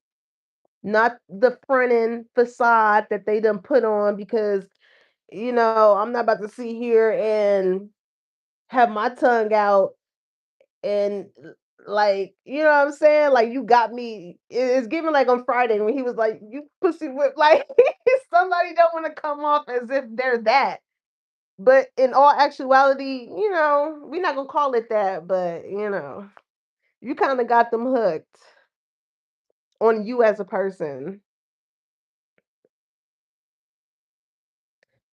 Not the front end facade that they done put on because, I'm not about to sit here and have my tongue out and like, you know what I'm saying? Like you got me. It's given like on Friday when he was like, you pussy whip like somebody don't want to come off as if they're that. But in all actuality, we're not gonna call it that, but you kind of got them hooked on you as a person.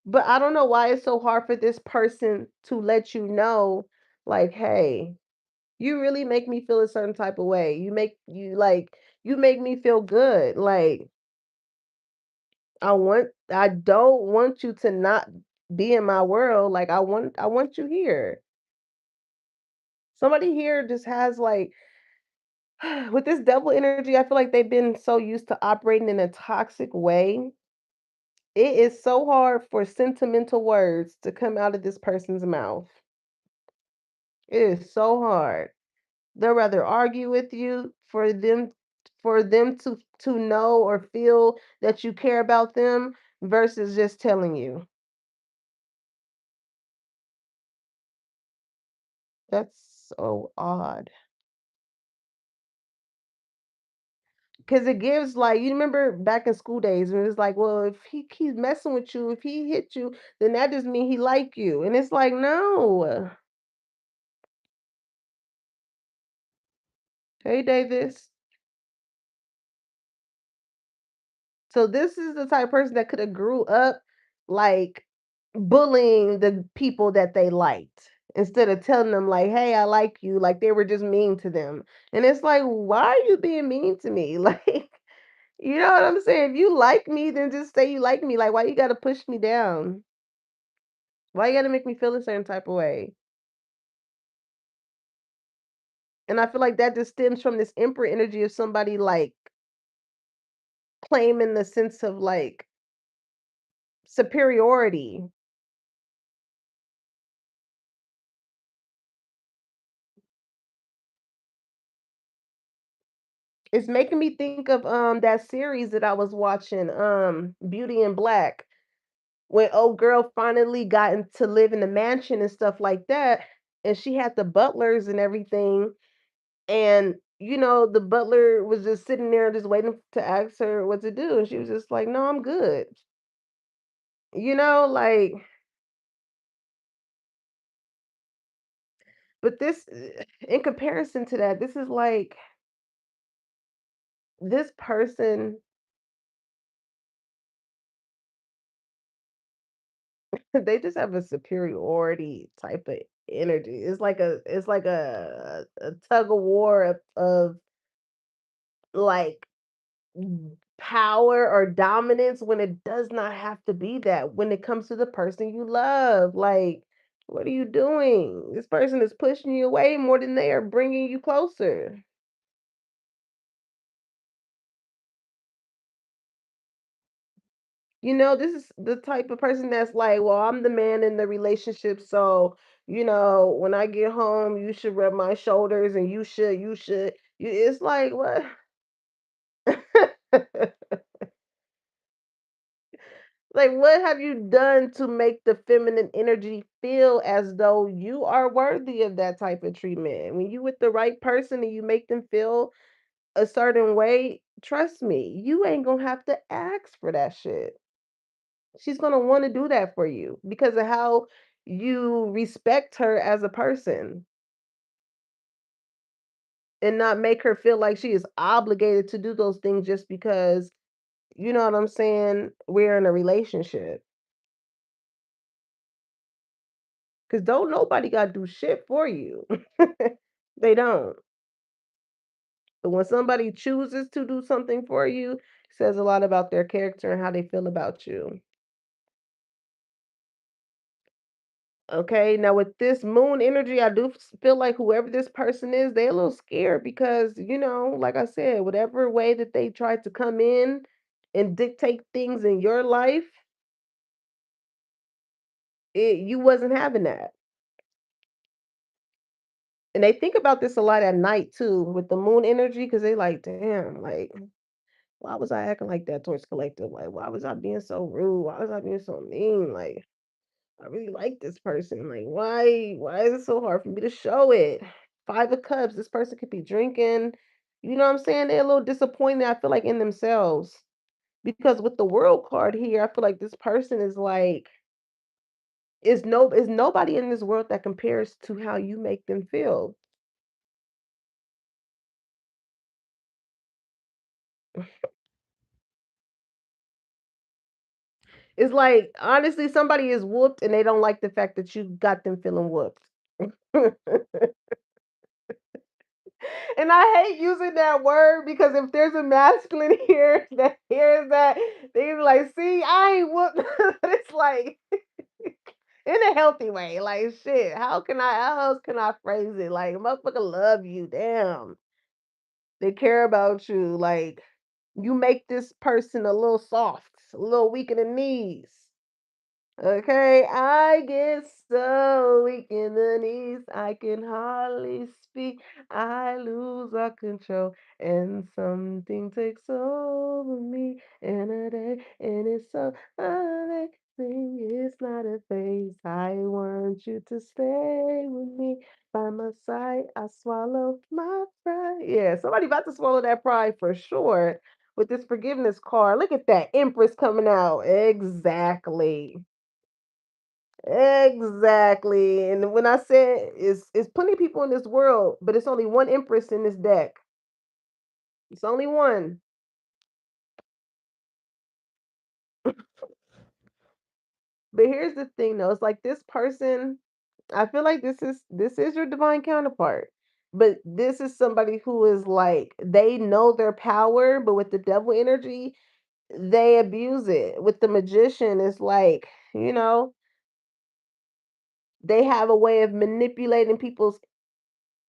But I don't know why it's so hard for this person to let you know, like, hey, you really make me feel a certain type of way. You make me feel good. Like I don't want you to not be in my world. Like I want you here. Somebody here just has like with this devil energy, I feel like they've been so used to operating in a toxic way. It is so hard for sentimental words to come out of this person's mouth. It is so hard. They'll rather argue with you for them to know or feel that you care about them versus just telling you. That's so odd. 'Cause it gives, like, you remember back in school days when it was like, "Well, if he keeps messing with you, if he hit you, then that just mean he like you." And it's like, "No." Hey, Davis. So this is the type of person that coulda grew up, like, bullying the people that they liked instead of telling them like, "Hey, I like you," like they were just mean to them. And it's like, "Why are you being mean to me?" Like, you know what I'm saying? If you like me, then just say you like me. Like, why you gotta push me down? Why you gotta make me feel a certain type of way? And I feel like that just stems from this emperor energy of somebody like claiming the sense of like superiority. It's making me think of that series that I was watching, Beauty in Black, when old girl finally got to live in the mansion and stuff like that, and she had the butlers and everything, and the butler was just sitting there just waiting to ask her what to do, and she was just like, "No, I'm good." Like, but this, in comparison to that, this is like this person, they just have a superiority type of energy. It's like a tug of war of like power or dominance when it does not have to be that when it comes to the person you love. Like, what are you doing? This person is pushing you away more than they are bringing you closer. This is the type of person that's like, well, I'm the man in the relationship, so when I get home, you should rub my shoulders, and it's like, what? Like, what have you done to make the feminine energy feel as though you are worthy of that type of treatment? When you with the right person and you make them feel a certain way, trust me, you ain't gonna have to ask for that shit. She's gonna want to do that for you because of how you respect her as a person and not make her feel like she is obligated to do those things just because, you know what I'm saying, we're in a relationship. Because don't nobody got to do shit for you. They don't. But when somebody chooses to do something for you, it says a lot about their character and how they feel about you. Okay, now with this moon energy, I do feel like whoever this person is, they're a little scared because, like I said, whatever way that they try to come in and dictate things in your life, you wasn't having that. And they think about this a lot at night too, with the moon energy, because they like, damn, like, why was I acting like that towards collective? Like, why was I being so rude? Why was I being so mean? Like, I really like this person. Like, why is it so hard for me to show it? Five of Cups, this person could be drinking. You know what I'm saying? They're a little disappointed, I feel like, in themselves. Because with the world card here, I feel like this person is like, is nobody in this world that compares to how you make them feel. It's like honestly, somebody is whooped and they don't like the fact that you got them feeling whooped. And I hate using that word because if there's a masculine here that hears that, they be like, see, I ain't whooped. But it's like in a healthy way. Like shit. How else can I phrase it? Like motherfucker love you. Damn. They care about you. Like you make this person a little soft, a little weak in the knees. Okay, I get so weak in the knees, I can hardly speak. I lose all control, and something takes over me in a day, and it's so amazing. It's not a phase. I want you to stay with me by my side. I swallow my pride. Yeah, somebody about to swallow that pride for sure with this forgiveness card. Look at that Empress coming out. Exactly. Exactly. And when I said it's plenty of people in this world, but it's only one Empress in this deck. It's only one. But here's the thing though, it's like this person, I feel like this is your divine counterpart. But this is somebody who is like they know their power, but with the devil energy, they abuse it. With the magician, it's like, they have a way of manipulating people's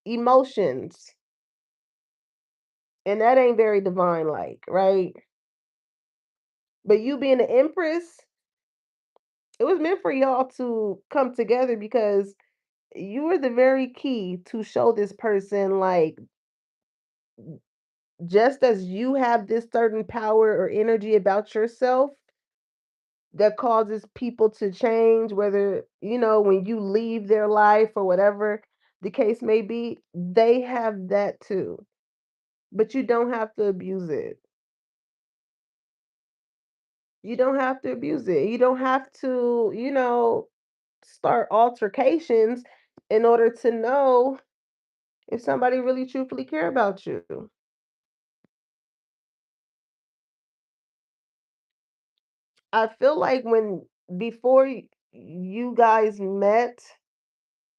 emotions. And that ain't very divine like, right? But you being the empress, it was meant for y'all to come together because you were the very key to show this person like just as you have this certain power or energy about yourself that causes people to change, whether, when you leave their life or whatever the case may be, they have that too. But you don't have to abuse it. You don't have to abuse it. You don't have to, start altercations in order to know if somebody really truthfully care about you. I feel like when before you guys met,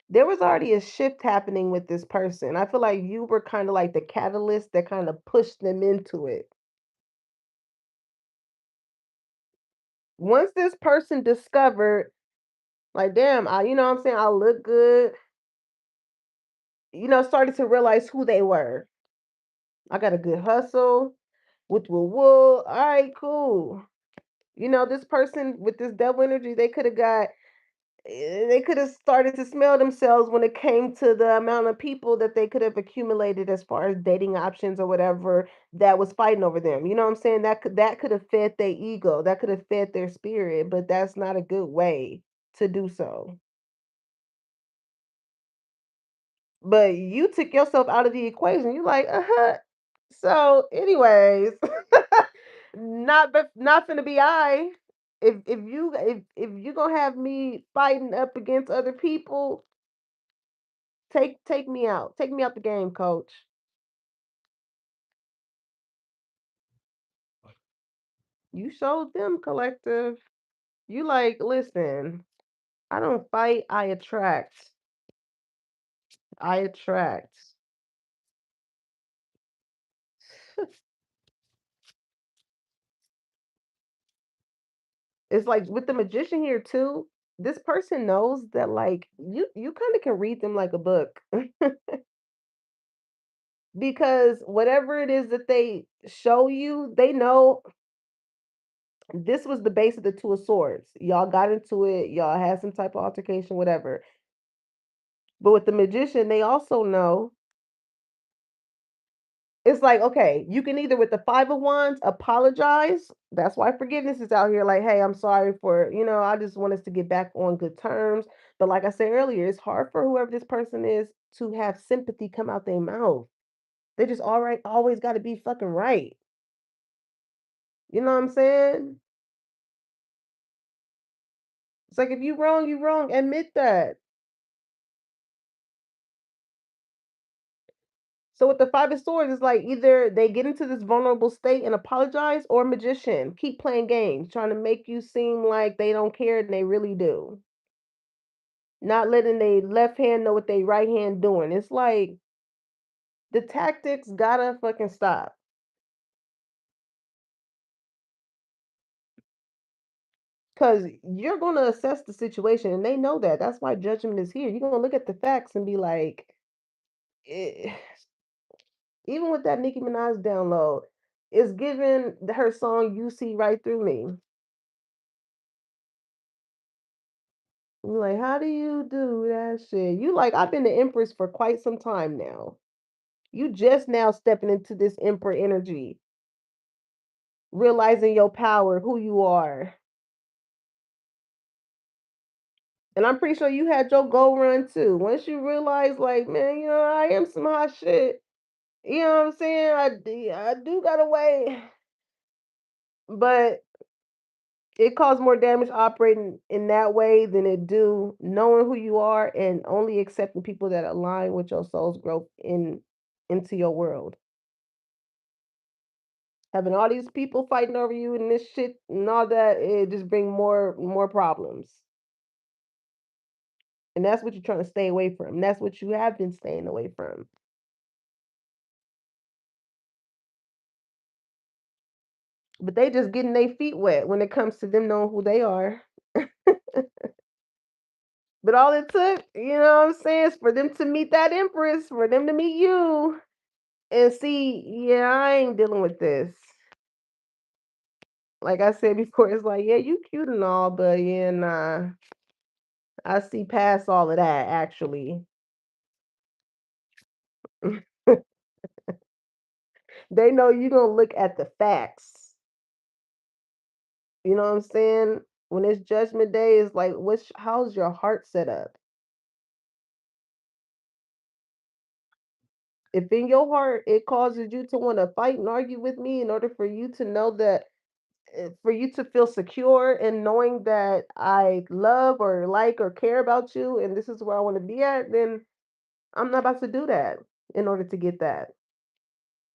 there was already a shift happening with this person. I feel like you were kind of like the catalyst that kind of pushed them into it. Once this person discovered, like, damn, you know what I'm saying, I look good, started to realize who they were. I got a good hustle, with wool. All right, cool. This person with this devil energy, they could have started to smell themselves when it came to the amount of people that they could have accumulated as far as dating options or whatever that was fighting over them. You know what I'm saying? That could have fed their ego. That could have fed their spirit, but that's not a good way to do so. But you took yourself out of the equation. You like, uh-huh. So, anyways, not finna be I. If you gonna have me fighting up against other people, take me out. Take me out the game, coach. You showed them collective. You like, listen, I don't fight, I attract. I attract. It's like with the magician here too, this person knows that like you kind of can read them like a book. Because whatever it is that they show you, they know this was the base of the two of swords. Y'all got into it, y'all had some type of altercation, whatever. But with the magician, they also know it's like, okay, you can either with the five of wands apologize. That's why forgiveness is out here. Like, hey, I'm sorry for, I just want us to get back on good terms. But like I said earlier, it's hard for whoever this person is to have sympathy come out their mouth. They just all right, always got to be fucking right. You know what I'm saying? It's like if you wrong, you wrong. Admit that. So with the five of swords, it's like either they get into this vulnerable state and apologize, or magician keep playing games, trying to make you seem like they don't care and they really do. Not letting they left hand know what they right hand doing. It's like the tactics gotta fucking stop. Cause you're gonna assess the situation and they know that. That's why judgment is here. You're gonna look at the facts and be like, eh, even with that Nicki Minaj download, it's giving her song "You See Right Through Me." I'm like, how do you do that shit? You like, I've been the Empress for quite some time now. You just now stepping into this Emperor energy, realizing your power, who you are. And I'm pretty sure you had your go run too. Once you realize, like, man, I am some hot shit. You know what I'm saying? I do got away, but it caused more damage operating in that way than it do knowing who you are and only accepting people that align with your soul's growth into your world. Having all these people fighting over you and this shit and all that, it just bring more problems. And that's what you're trying to stay away from. That's what you have been staying away from. But they just getting their feet wet when it comes to them knowing who they are. But all it took, what I'm saying, is for them to meet that empress, for them to meet you and see, yeah, I ain't dealing with this. Like I said before, it's like, yeah, you cute and all, but yeah, nah, I see past all of that actually. They know you're gonna look at the facts. You know what I'm saying? When it's judgment day, it's like, how's your heart set up? If in your heart it causes you to want to fight and argue with me in order for you to know that, for you to feel secure in knowing that I love or like or care about you and this is where I want to be at, then I'm not about to do that in order to get that.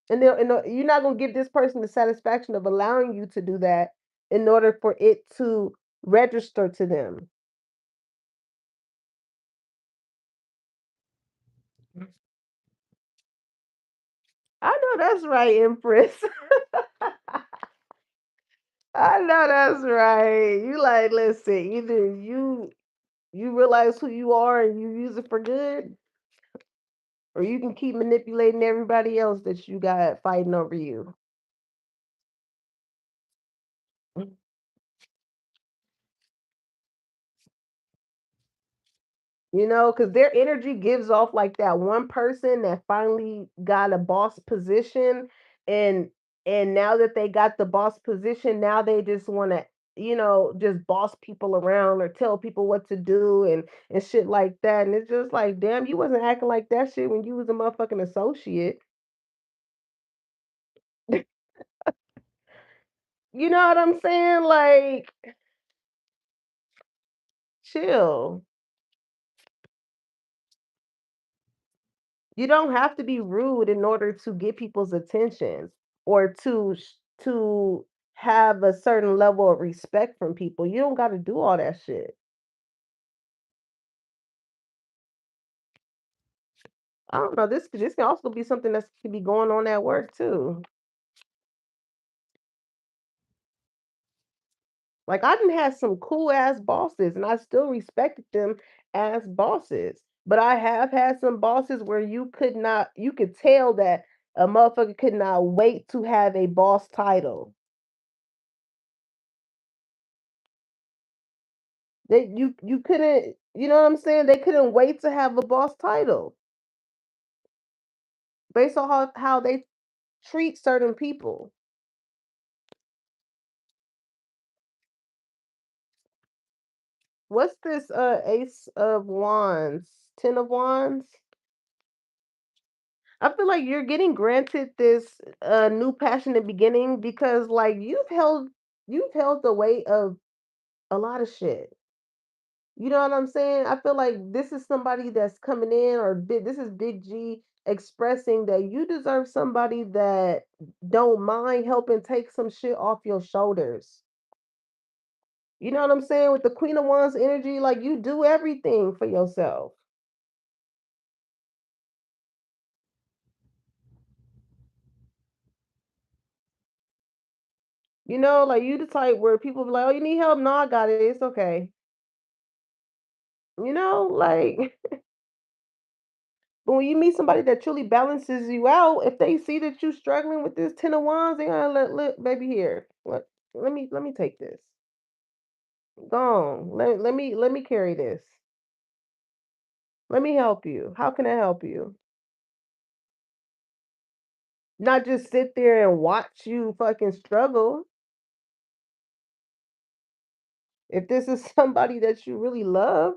And you're not going to give this person the satisfaction of allowing you to do that in order for it to register to them. I know that's right, Empress. I know that's right. You like, listen, either you realize who you are and you use it for good, or you can keep manipulating everybody else that you got fighting over you. Because their energy gives off like that one person that finally got a boss position, and now that they got the boss position, now they just want to, just boss people around or tell people what to do and shit like that. And it's just like, damn, you wasn't acting like that shit when you was a motherfucking associate. You know what I'm saying? Like, chill. You don't have to be rude in order to get people's attention or to have a certain level of respect from people. You don't got to do all that shit. I don't know. This can also be something that could be going on at work too. Like I didn't have some cool ass bosses, and I still respected them as bosses. But I have had some bosses where you could tell that a motherfucker could not wait to have a boss title. You couldn't, you know what I'm saying? They couldn't wait to have a boss title based on how they treat certain people. What's this ace of wands? 10 of wands? I feel like you're getting granted this new passionate beginning because like you've held the weight of a lot of shit. You know what I'm saying? I feel like this is somebody that's coming in, or this is Big G expressing that you deserve somebody that don't mind helping take some shit off your shoulders. You know what I'm saying? With the Queen of Wands energy, like you do everything for yourself. Like you the type where people be like, "Oh, you need help? No, I got it. It's okay." Like, but when you meet somebody that truly balances you out, if they see that you struggling with this 10 of wands, they gonna let baby here. Let me take this. Go on. Let me carry this. Let me help you. How can I help you? Not just sit there and watch you fucking struggle. If this is somebody that you really love,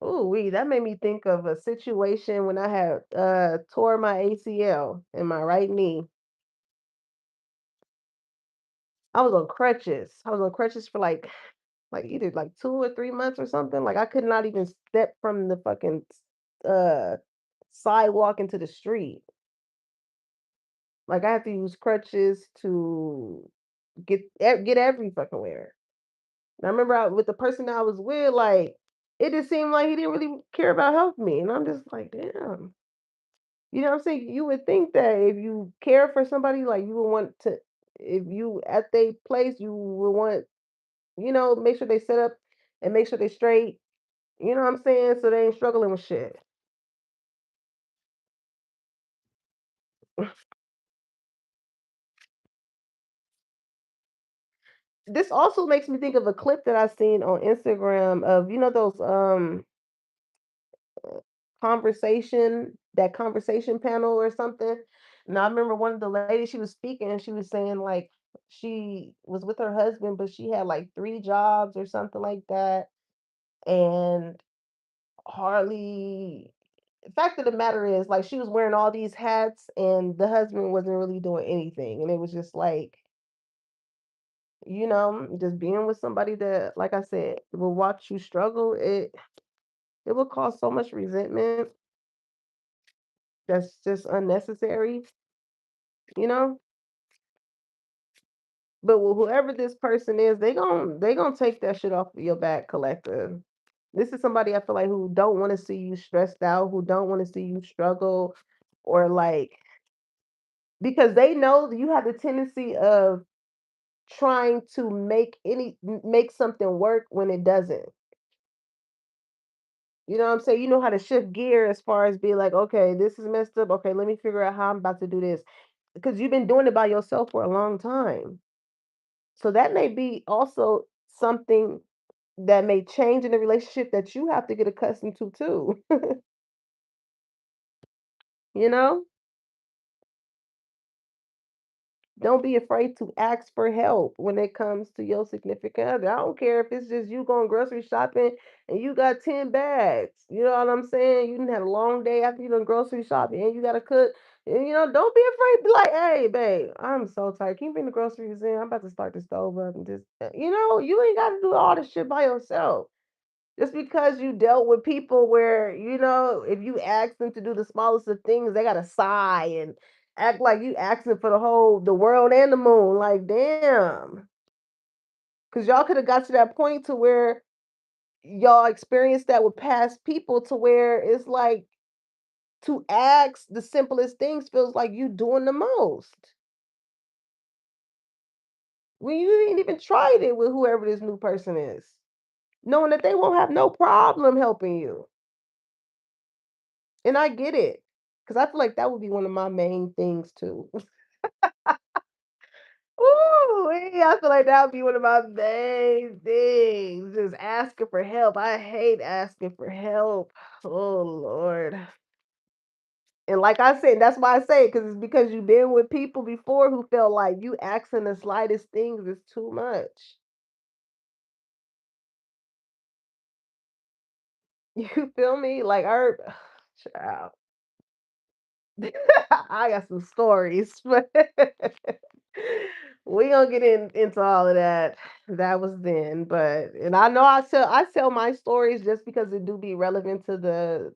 ooh wee, that made me think of a situation when I had tore my ACL in my right knee. I was on crutches. I was on crutches for like either like 2 or 3 months or something. Like I could not even step from the fucking uh sidewalk into the street. Like I had to use crutches to get every fucking where. And I remember with the person that I was with, like it just seemed like he didn't really care about helping me, and I'm just like, damn. You know what I'm saying? You would think that if you care for somebody, like you would want to, if you at their place, you would want, make sure they set up and make sure they straight. You know what I'm saying? So they ain't struggling with shit. This also makes me think of a clip that I seen on Instagram of those conversation panel or something. And I remember one of the ladies, she was speaking and she was saying like she was with her husband, but she had like 3 jobs or something like that. And hardly the fact of the matter is like she was wearing all these hats and the husband wasn't really doing anything. And it was just like, just being with somebody that, like I said, will watch you struggle, it will cause so much resentment that's just unnecessary, you know? But whoever this person is, they gonna take that shit off of your back, collective. This is somebody I feel like who don't want to see you stressed out, who don't want to see you struggle, or like because they know that you have the tendency of trying to make something work when it doesn't. You know what I'm saying? You know how to shift gear as far as be like, okay, this is messed up. Okay, let me figure out how I'm about to do this. Because you've been doing it by yourself for a long time. So that may be also something that may change in the relationship that you have to get accustomed to too. you know? Don't be afraid to ask for help when it comes to your significant other. I don't care if it's just you going grocery shopping and you got 10 bags. You know what I'm saying? You done had a long day after you done grocery shopping and you gotta cook. And don't be afraid to be like, hey babe, I'm so tired. Can you bring the groceries in? I'm about to start the stove up and just you ain't gotta do all this shit by yourself. Just because you dealt with people where, if you ask them to do the smallest of things, they gotta sigh and act like you asking for the world and the moon. Like, damn. Cause y'all could have got to that point to where y'all experienced that with past people to where it's like to ask the simplest things feels like you doing the most. When you ain't even tried it with whoever this new person is. Knowing that they won't have no problem helping you. And I get it, cause I feel like that would be one of my main things too. Ooh, I feel like that would be one of my main things, just asking for help. I hate asking for help. Oh Lord. And like I said, that's why I say because it's because you've been with people before who felt like you asking the slightest things is too much. You feel me? Like, child. I got some stories, but we gonna get into all of that. That was then, but and I know I tell my stories just because it do be relevant to the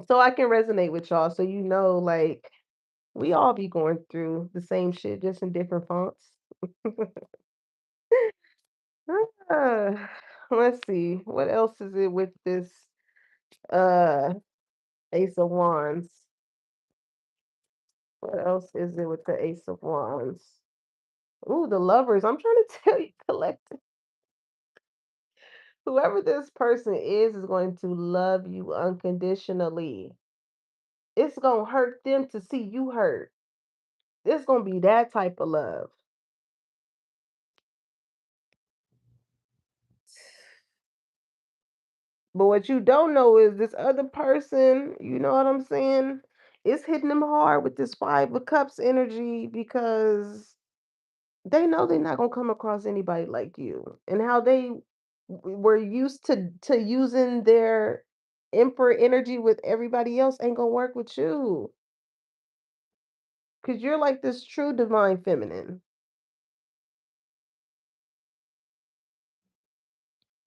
so I can resonate with y'all. So like we all be going through the same shit, just in different fonts. Ah, let's see, what else is it with this uh Ace of Wands? What else is it with the Ace of Wands? Ooh, the lovers. I'm trying to tell you, collective. Whoever this person is going to love you unconditionally. It's gonna hurt them to see you hurt. It's gonna be that type of love. But what you don't know is this other person, you know what I'm saying? It's hitting them hard with this Five of Cups energy because they know they're not gonna come across anybody like you. And how they were used to using their emperor energy with everybody else ain't gonna work with you. Cause you're like this true divine feminine.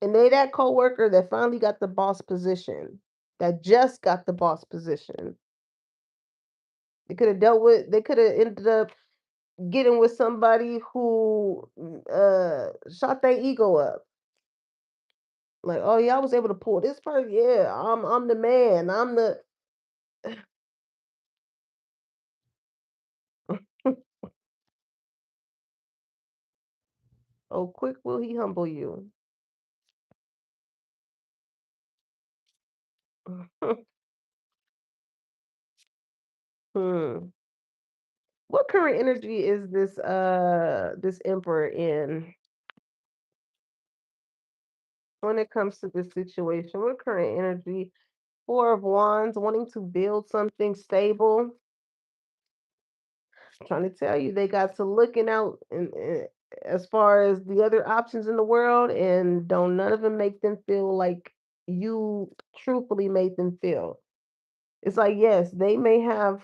And they that coworker that finally got the boss position, that just got the boss position. They could have ended up getting with somebody who shot their ego up. Like, oh yeah, I was able to pull this person. Yeah, I'm the man. I'm the oh, quick will he humble you. Hmm. What current energy is this emperor in when it comes to this situation? What current energy? Four of Wands, wanting to build something stable. Trying to tell you, they got to looking out and as far as the other options in the world, and don't none of them make them feel like you truthfully made them feel. It's like yes, they may have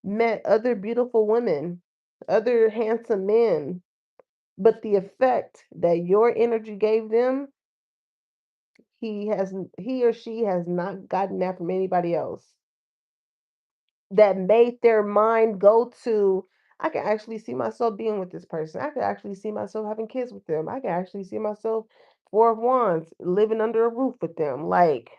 met other beautiful women, other handsome men, but the effect that your energy gave them, he or she has not gotten that from anybody else. That made their mind go to, I can actually see myself being with this person. I could actually see myself having kids with them. I can actually see myself Four of Wands living under a roof with them. Like,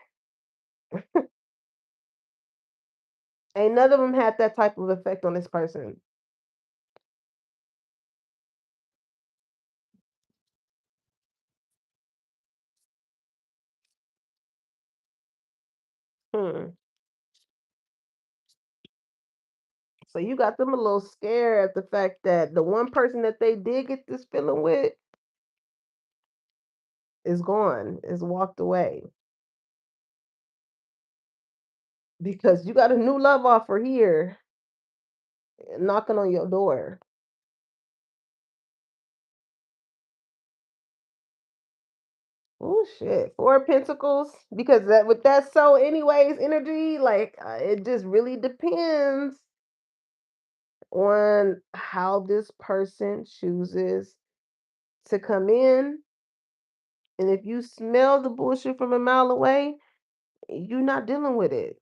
ain't none of them had that type of effect on this person. Hmm. So you got them a little scared at the fact that the one person that they did get this feeling with is gone, is walked away. Because you got a new love offer here knocking on your door. Oh shit, Four of Pentacles. Because that with that so anyways energy, like it just really depends on how this person chooses to come in. And if you smell the bullshit from a mile away, you're not dealing with it.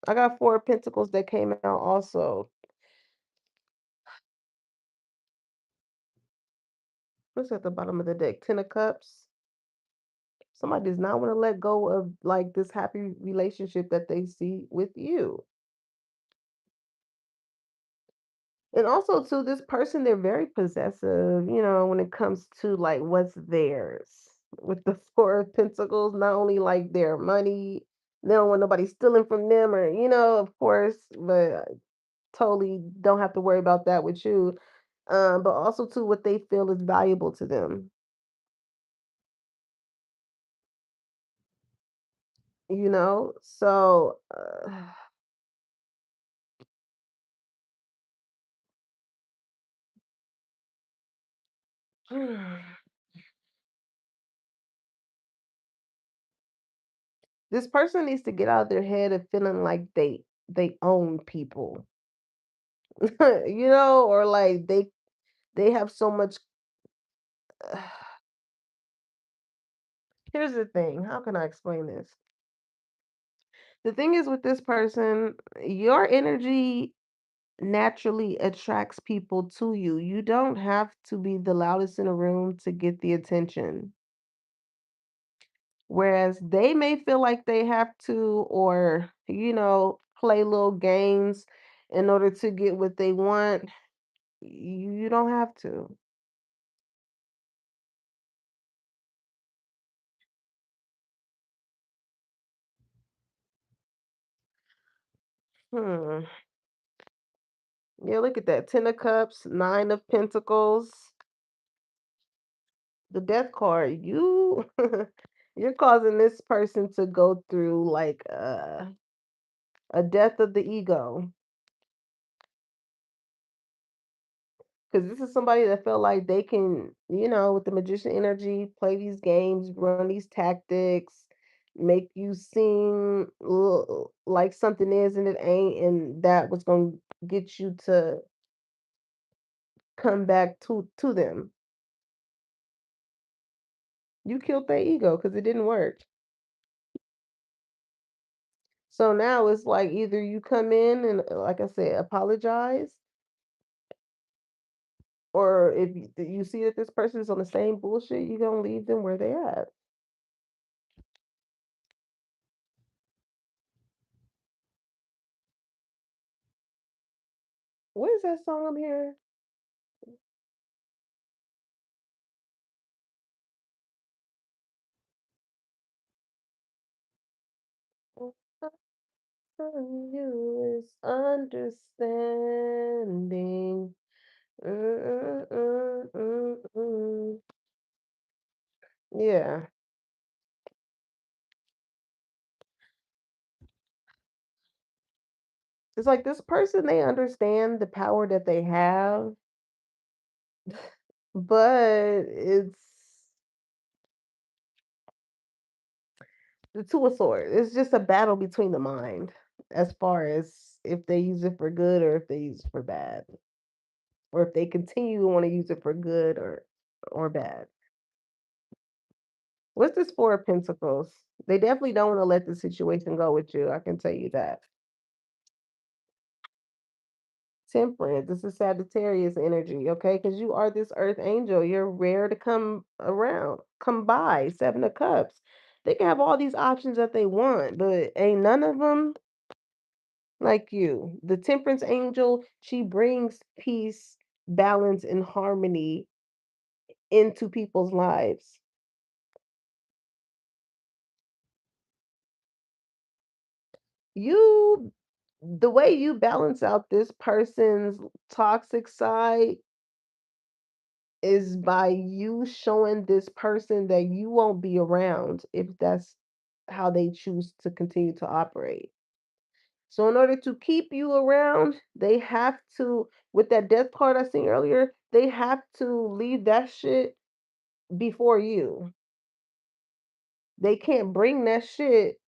I got Four of Pentacles that came out also. What's at the bottom of the deck? Ten of Cups. Somebody does not want to let go of like this happy relationship that they see with you. And also too, this person, they're very possessive, when it comes to like what's theirs. With the Four of Pentacles, not only like their money, they don't want nobody stealing from them or, of course, but totally don't have to worry about that with you. But also too what they feel is valuable to them, you know? So this person needs to get out of their head of feeling like they own people. Or like they have so much. Here's the thing, how can I explain this? The thing is with this person, your energy naturally attracts people to you. You don't have to be the loudest in a room to get the attention. Whereas they may feel like they have to, or, play little games in order to get what they want. You don't have to. Hmm. Yeah, look at that. 10 of Cups, 9 of Pentacles, the Death card. You're causing this person to go through like a death of the ego. Because this is somebody that felt like they can, with the magician energy, play these games, run these tactics, make you seem like something is and it ain't, and that was going to get you to come back to them. You killed their ego because it didn't work. So now it's like either you come in and, like I said, apologize, or if you see that this person is on the same bullshit, you're gonna leave them where they at. What is that song I'm hearing? From you is understanding. Mm, mm, mm, mm, mm. Yeah, it's like this person, they understand the power that they have, but it's the two of swords. It's just a battle between the mind as far as if they use it for good or if they use it for bad, or if they continue to want to use it for good or bad. What's this Four of Pentacles? They definitely don't want to let the situation go with you. I can tell you that. Temperance. This is Sagittarius energy, okay? Because you are this earth angel. You're rare to come around, come by. Seven of Cups. They can have all these options that they want, but ain't none of them like you. The Temperance angel, she brings peace, balance, and harmony into people's lives. You, the way you balance out this person's toxic side is by you showing this person that you won't be around if that's how they choose to continue to operate. So in order to keep you around, they have to, with that death card I seen earlier, they have to leave that shit before you. They can't bring that shit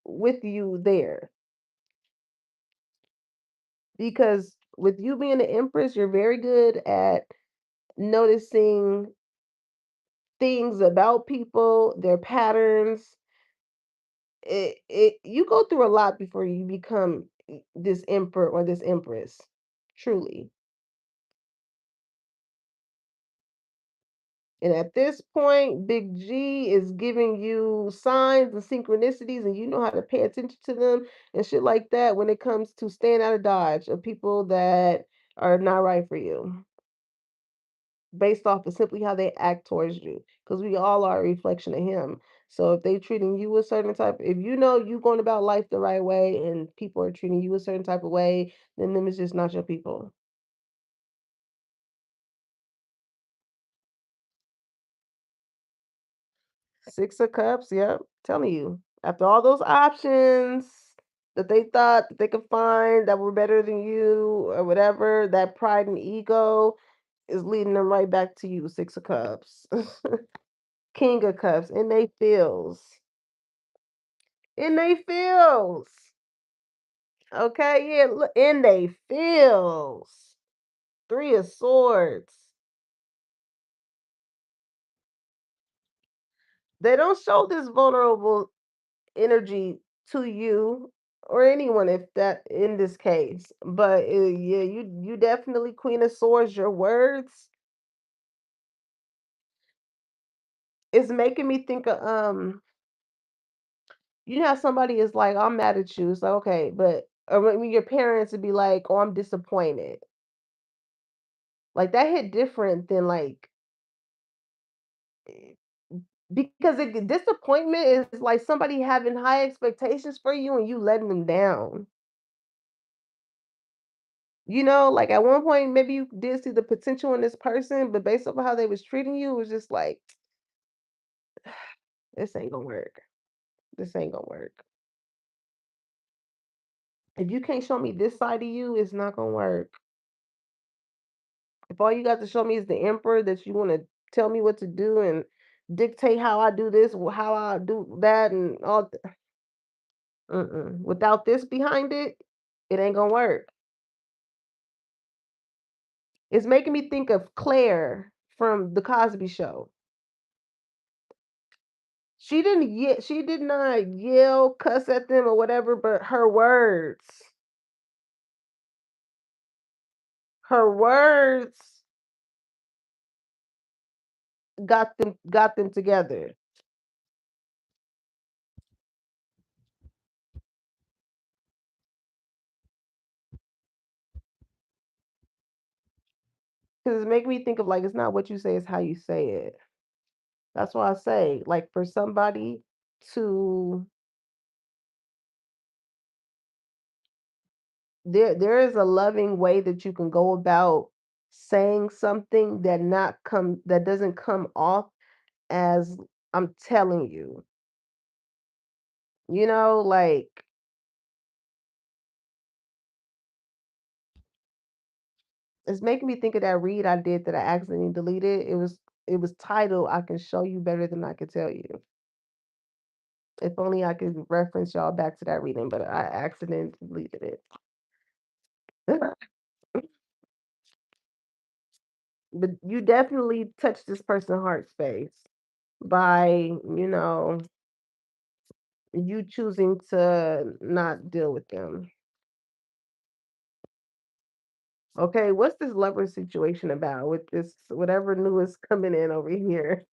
with you there because with you being the Empress, you're very good at noticing things about people, their patterns. It you go through a lot before you become this emperor or this empress. Truly. And at this point, Big G is giving you signs and synchronicities, and you know how to pay attention to them and shit like that when it comes to staying out of dodge of people that are not right for you, based off of simply how they act towards you. Because we all are a reflection of him. So if they treating you a certain type, if you know you going about life the right way and people are treating you a certain type of way, then them is just not your people. Six of Cups, yep. Telling you. After all those options that they thought that they could find that were better than you or whatever, that pride and ego is leading them right back to you. Six of Cups. King of Cups. And they feels. In they feels. Okay, yeah, look, in they feels. Three of Swords. They don't show this vulnerable energy to you or anyone if that in this case. But yeah, you definitely Queen of Swords. Your words is making me think of you know how somebody is like, I'm mad at you. It's like, okay, but or when your parents would be like, oh, I'm disappointed. Like that hit different than like because disappointment is like somebody having high expectations for you and you letting them down. Like at one point, maybe you did see the potential in this person, but based off of how they was treating you, it was just like, this ain't gonna work. This ain't gonna work. If you can't show me this side of you, it's not gonna work. If all you got to show me is the emperor that you want to tell me what to do and dictate how I do this, how I do that, and all, without this behind it, it ain't gonna work. It's making me think of Claire from the Cosby Show. She did not yell, cuss at them or whatever, but her words got them together. Because it's making me think of like it's not what you say, it's how you say it. That's why I say, like, for somebody to there is a loving way that you can go about saying something that doesn't come off as I'm telling you. Like it's making me think of that read I did that I accidentally deleted. It was titled I Can Show You Better Than I Can Tell You. If only I could reference y'all back to that reading, but I accidentally deleted it. But you definitely touched this person's heart space by, you choosing to not deal with them. Okay, what's this lover situation about with this whatever new is coming in over here?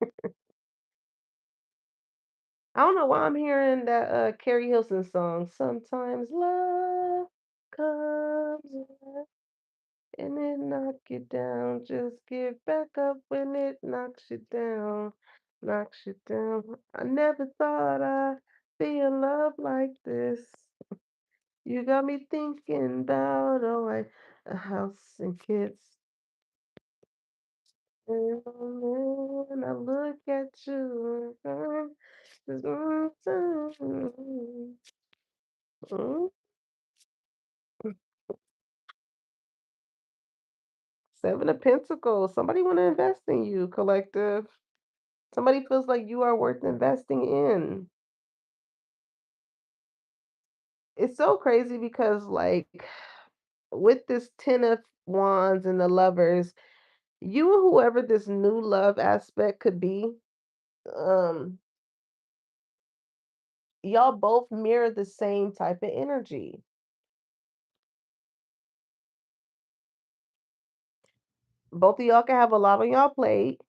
I don't know why I'm hearing that Carrie Hilson song. Sometimes love comes and it knock you down. Just get back up when it knocks you down. Knocks you down. I never thought I'd be in love like this. You got me thinking about like a house and kids. And when I look at you, Seven of Pentacles. Somebody want to invest in you, collective. Somebody feels like you are worth investing in. It's so crazy because, like, with this Ten of Wands and the Lovers, you and whoever this new love aspect could be, um, y'all both mirror the same type of energy. Both of y'all can have a lot on y'all plate.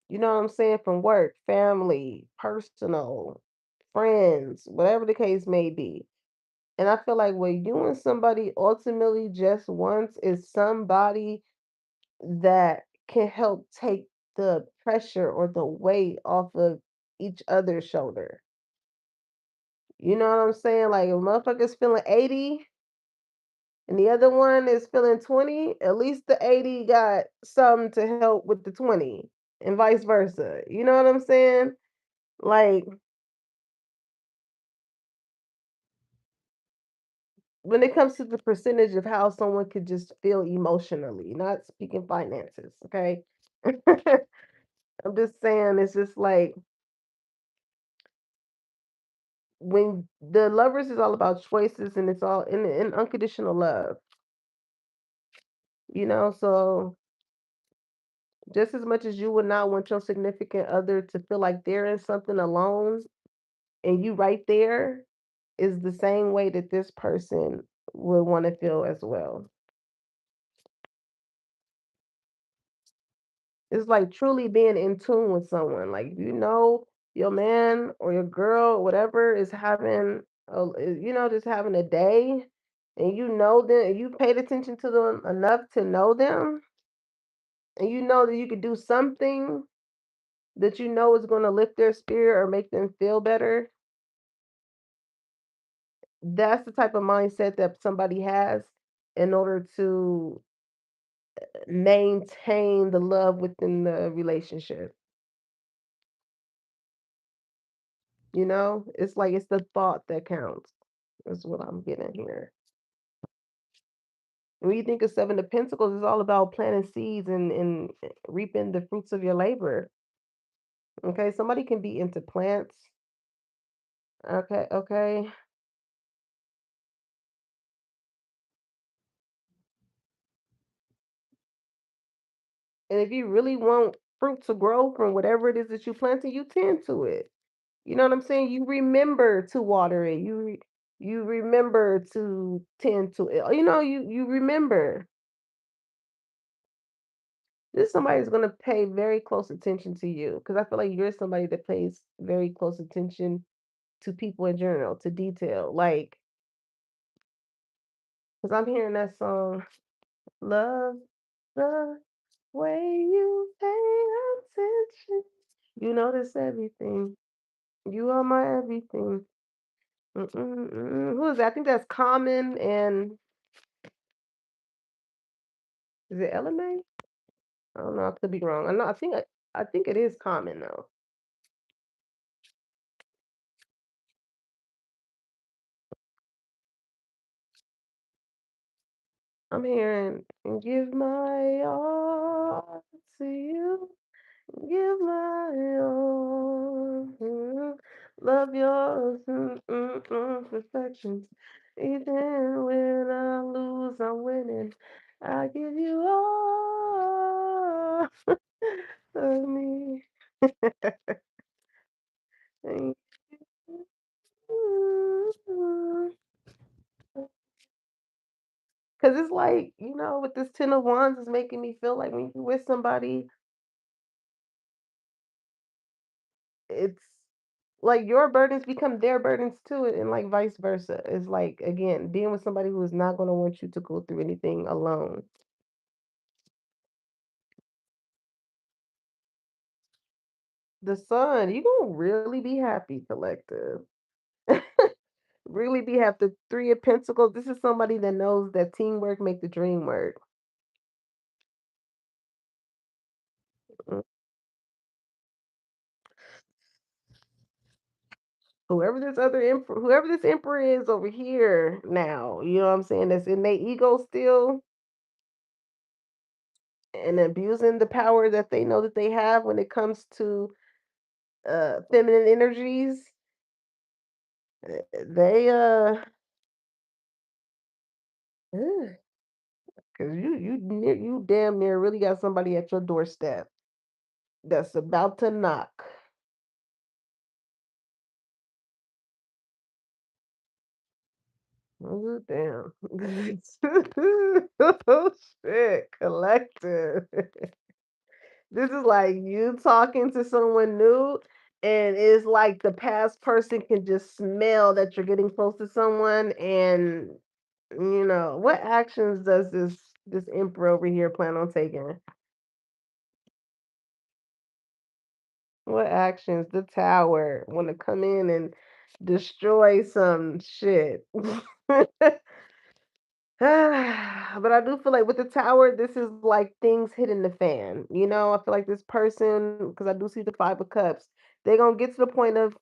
You know what I'm saying? From work, family, personal, friends, whatever the case may be. And I feel like what you and somebody ultimately just wants is somebody that can help take the pressure or the weight off of each other's shoulder. You know what I'm saying? Like if motherfucker's feeling 80 and the other one is feeling 20, at least the 80 got something to help with the 20 and vice versa. You know what I'm saying? Like when it comes to the percentage of how someone could just feel emotionally, not speaking finances, okay? I'm just saying it's just like when the lovers is all about choices and it's all in unconditional love, so just as much as you would not want your significant other to feel like they're in something alone and you right there is the same way that this person would want to feel as well. It's like truly being in tune with someone. Like your man or your girl, whatever, is just having a day, and you know them, you paid attention to them enough to know them, and you know that you could do something that you know is going to lift their spirit or make them feel better. That's the type of mindset that somebody has. in order to maintain the love within the relationship. You know, it's like it's the thought that counts. That's what I'm getting here. When you think of Seven of Pentacles, it's all about planting seeds and reaping the fruits of your labor. Okay, somebody can be into plants. Okay, okay. And if you really want fruit to grow from whatever it is that you planted, you tend to it. You know what I'm saying? You remember to water it. You remember to tend to it. You know, you remember. This somebody is going to pay very close attention to you because I feel like you're somebody that pays very close attention to people in general, to detail. Like, because I'm hearing that song, Love the Way You Pay Attention. You notice everything. You are my everything. Who is that? I think that's Common and is it LMA? I don't know. I could be wrong. I know. I think it is Common though. I'm hearing give my all to you. Give my all. Love yours. Perfections. Even when I lose, I'm winning. I give you all of me. Thank you. Cause it's like, you know, with this Ten of Wands, it's making me feel like when you're with somebody, it's like your burdens become their burdens too, and like vice versa. It's like again, being with somebody who is not gonna want you to go through anything alone. The sun, you gonna really be happy, collective. Really be happy. The Three of Pentacles. This is somebody that knows that teamwork make the dream work. Mm. Whoever this emperor is over here now, you know what I'm saying? That's in their ego still and abusing the power that they know that they have when it comes to feminine energies. They because you damn near really got somebody at your doorstep that's about to knock. Oh damn. Oh shit, collective. This is like you talking to someone new, and it's like the past person can just smell that you're getting close to someone, and you know what actions does this emperor over here plan on taking? What actions? The tower want to come in and destroy some shit. But I do feel like with the tower, this is like things hitting the fan. You know, I feel like this person, because I do see the Five of Cups, they're gonna get to the point of,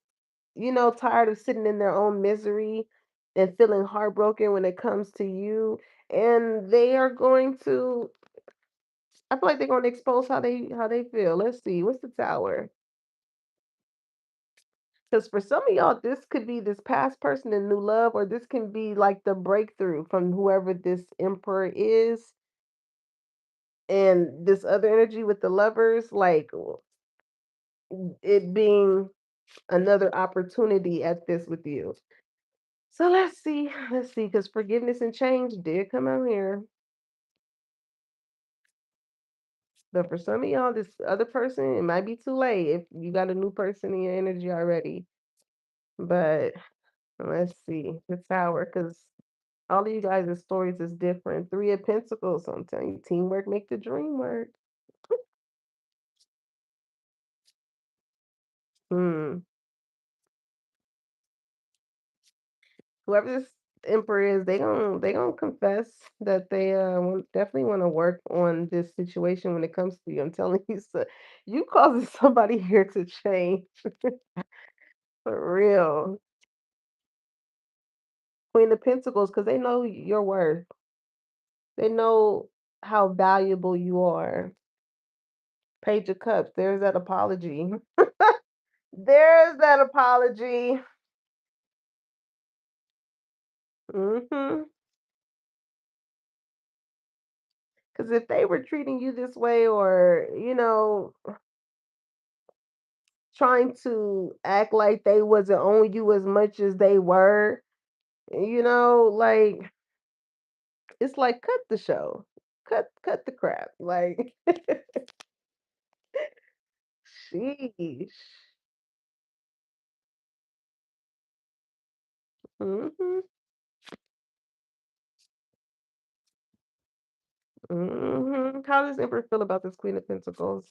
you know, tired of sitting in their own misery and feeling heartbroken when it comes to you. And they are going to, I feel like they're going to expose how they feel. Let's see, what's the tower? Because for some of y'all, this could be this past person in new love, or this can be like the breakthrough from whoever this emperor is. And this other energy with the lovers, like it being another opportunity at this with you. So let's see, because forgiveness and change did come out here. But for some of y'all, this other person, it might be too late if you got a new person in your energy already. But let's see, the tower, because all of you guys' stories is different. Three of Pentacles, so I'm telling you, teamwork make the dream work. Hmm. Whoever this emperor is, they gonna confess that they definitely want to work on this situation when it comes to you. I'm telling you, so you causing somebody here to change for real. Queen of Pentacles, because they know your worth. They know how valuable you are. Page of Cups. There's that apology. There's that apology. Mhm. Because if they were treating you this way, or trying to act like they wasn't on you as much as they were, like it's like cut the show. Cut the crap. Like sheesh. Mhm. Mhm. How does Emperor feel about this Queen of Pentacles?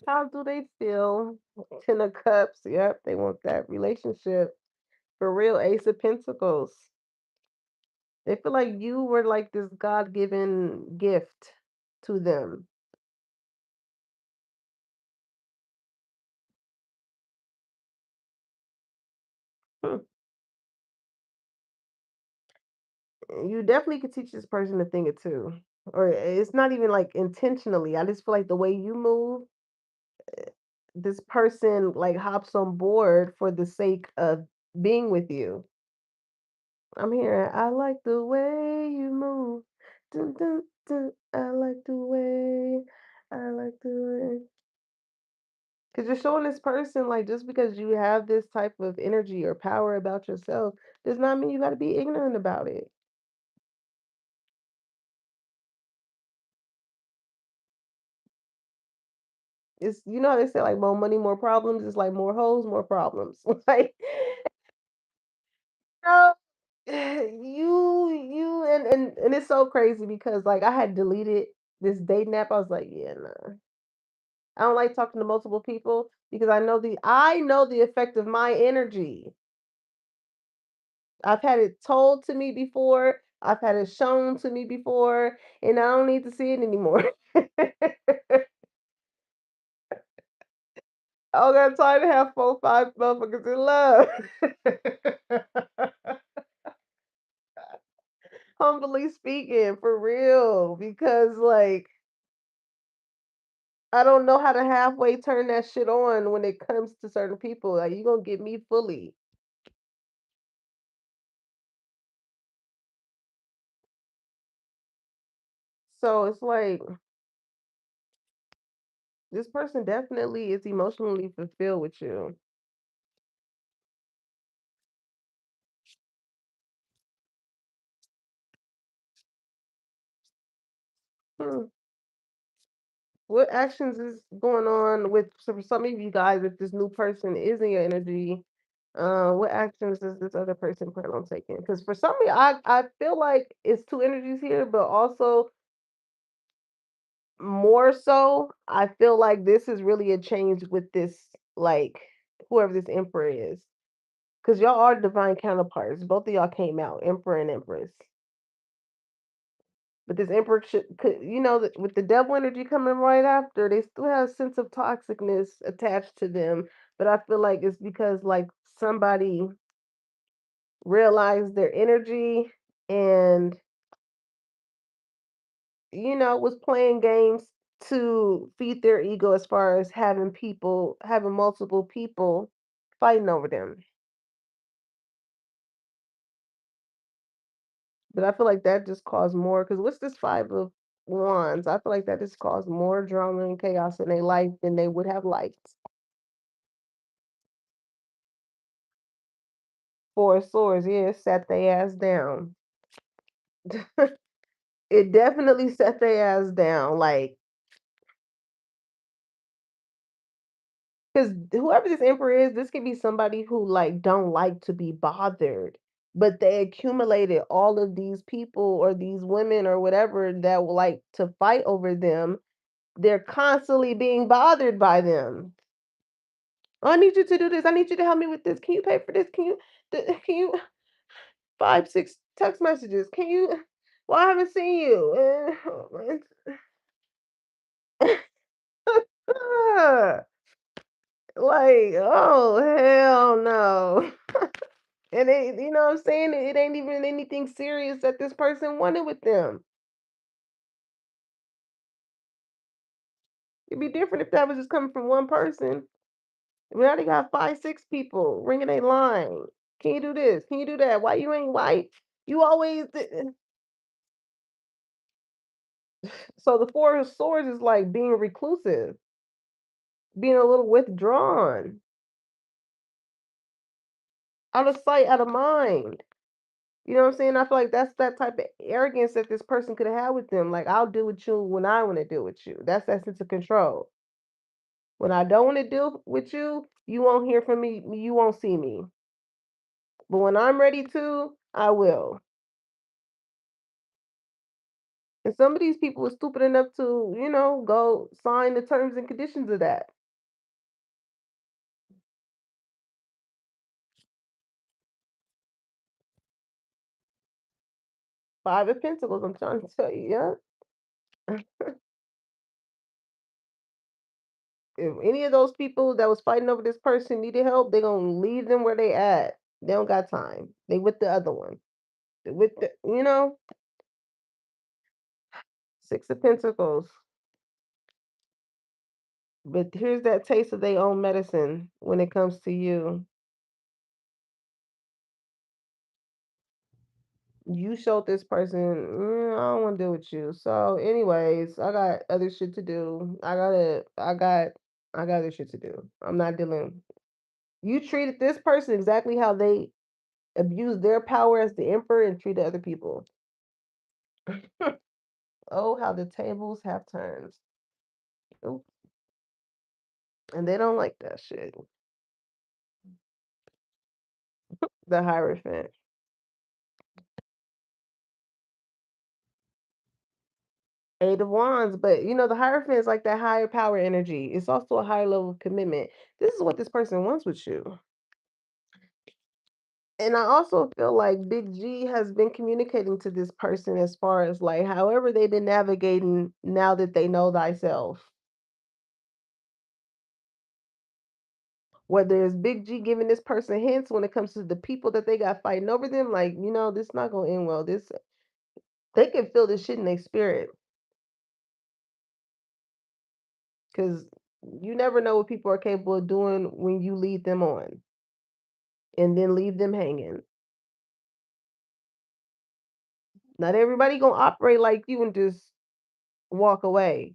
How do they feel? Ten of Cups. Yep, they want that relationship. For real, Ace of Pentacles. They feel like you were like this God-given gift to them. Hmm. You definitely could teach this person a thing or two. Or it's not even like intentionally. I just feel like the way you move, this person like hops on board for the sake of being with you. I'm here. I like the way you move. Dun, dun, dun. I like the way. I like the way. Because you're showing this person, like, just because you have this type of energy or power about yourself does not mean you got to be ignorant about it. It's, how they say, like, more money, more problems. It's like more hoes, more problems. Like, no, and it's so crazy because, like, I had deleted this dating app. I was like, yeah, nah. I don't like talking to multiple people because I know the effect of my energy. I've had it told to me before. I've had it shown to me before, and I don't need to see it anymore. I don't got time to have 4, 5 motherfuckers in love. Humbly speaking, for real, because like I don't know how to halfway turn that shit on when it comes to certain people. Like you gonna get me fully. So it's like this person definitely is emotionally fulfilled with you. Hmm. What actions is going on with so for some of you guys if this new person is in your energy? What actions does this other person plan on taking? Because for some of you, I feel like it's two energies here, but also more so, I feel like this is really a change with this, like whoever this emperor is, because y'all are divine counterparts. Both of y'all came out, emperor and empress. But this emperor could, with the devil energy coming right after, they still have a sense of toxicness attached to them. But I feel like it's because like somebody realized their energy and was playing games to feed their ego as far as having multiple people fighting over them. But I feel like that just caused more because what's this five of wands? I feel like that just caused more drama and chaos in their life than they would have liked. Four of swords, yeah, it sat their ass down. It definitely set their ass down. Like, because whoever this emperor is, this could be somebody who like don't like to be bothered, but they accumulated all of these people or these women or whatever that will like to fight over them. They're constantly being bothered by them. "Oh, I need you to do this. I need you to help me with this. Can you pay for this? Can you 5, 6 text messages? Can you well, I haven't seen you." Like, oh, hell no. And it you know what I'm saying? It ain't even anything serious that this person wanted with them. It'd be different if that was just coming from one person. We already got 5, 6 people ringing a line. Can you do this? Can you do that? Why you ain't white? You always so the four of swords is like being reclusive, being a little withdrawn, out of sight, out of mind. You know what I'm saying? I feel like that's that type of arrogance that this person could have had with them. Like, I'll deal with you when I want to deal with you. That's that sense of control. When I don't want to deal with you, you won't hear from me. You won't see me. But when I'm ready to, I will. And some of these people are stupid enough to, go sign the terms and conditions of that. 5 of Pentacles, I'm trying to tell you, yeah. If any of those people that was fighting over this person needed help, they're gonna leave them where they at. They don't got time. They with the other one. They with the, 6 of Pentacles. But here's that taste of their own medicine when it comes to you. You showed this person, I don't want to deal with you. So, anyways, I got other shit to do. I got other shit to do. I'm not dealing. You treated this person exactly how they abused their power as the emperor and treated other people. Oh, how the tables have turned. Ooh, and they don't like that shit. The Hierophant. 8 of Wands, but the Hierophant is like that higher power energy. It's also a higher level of commitment. This is what this person wants with you. And I also feel like Big G has been communicating to this person as far as like however they've been navigating now that they know thyself. Whether it's Big G giving this person hints when it comes to the people that they got fighting over them, like, this not gonna end well. This they can feel this shit in their spirit. Because you never know what people are capable of doing when you lead them on and then leave them hanging. Not everybody gonna operate like you and just walk away.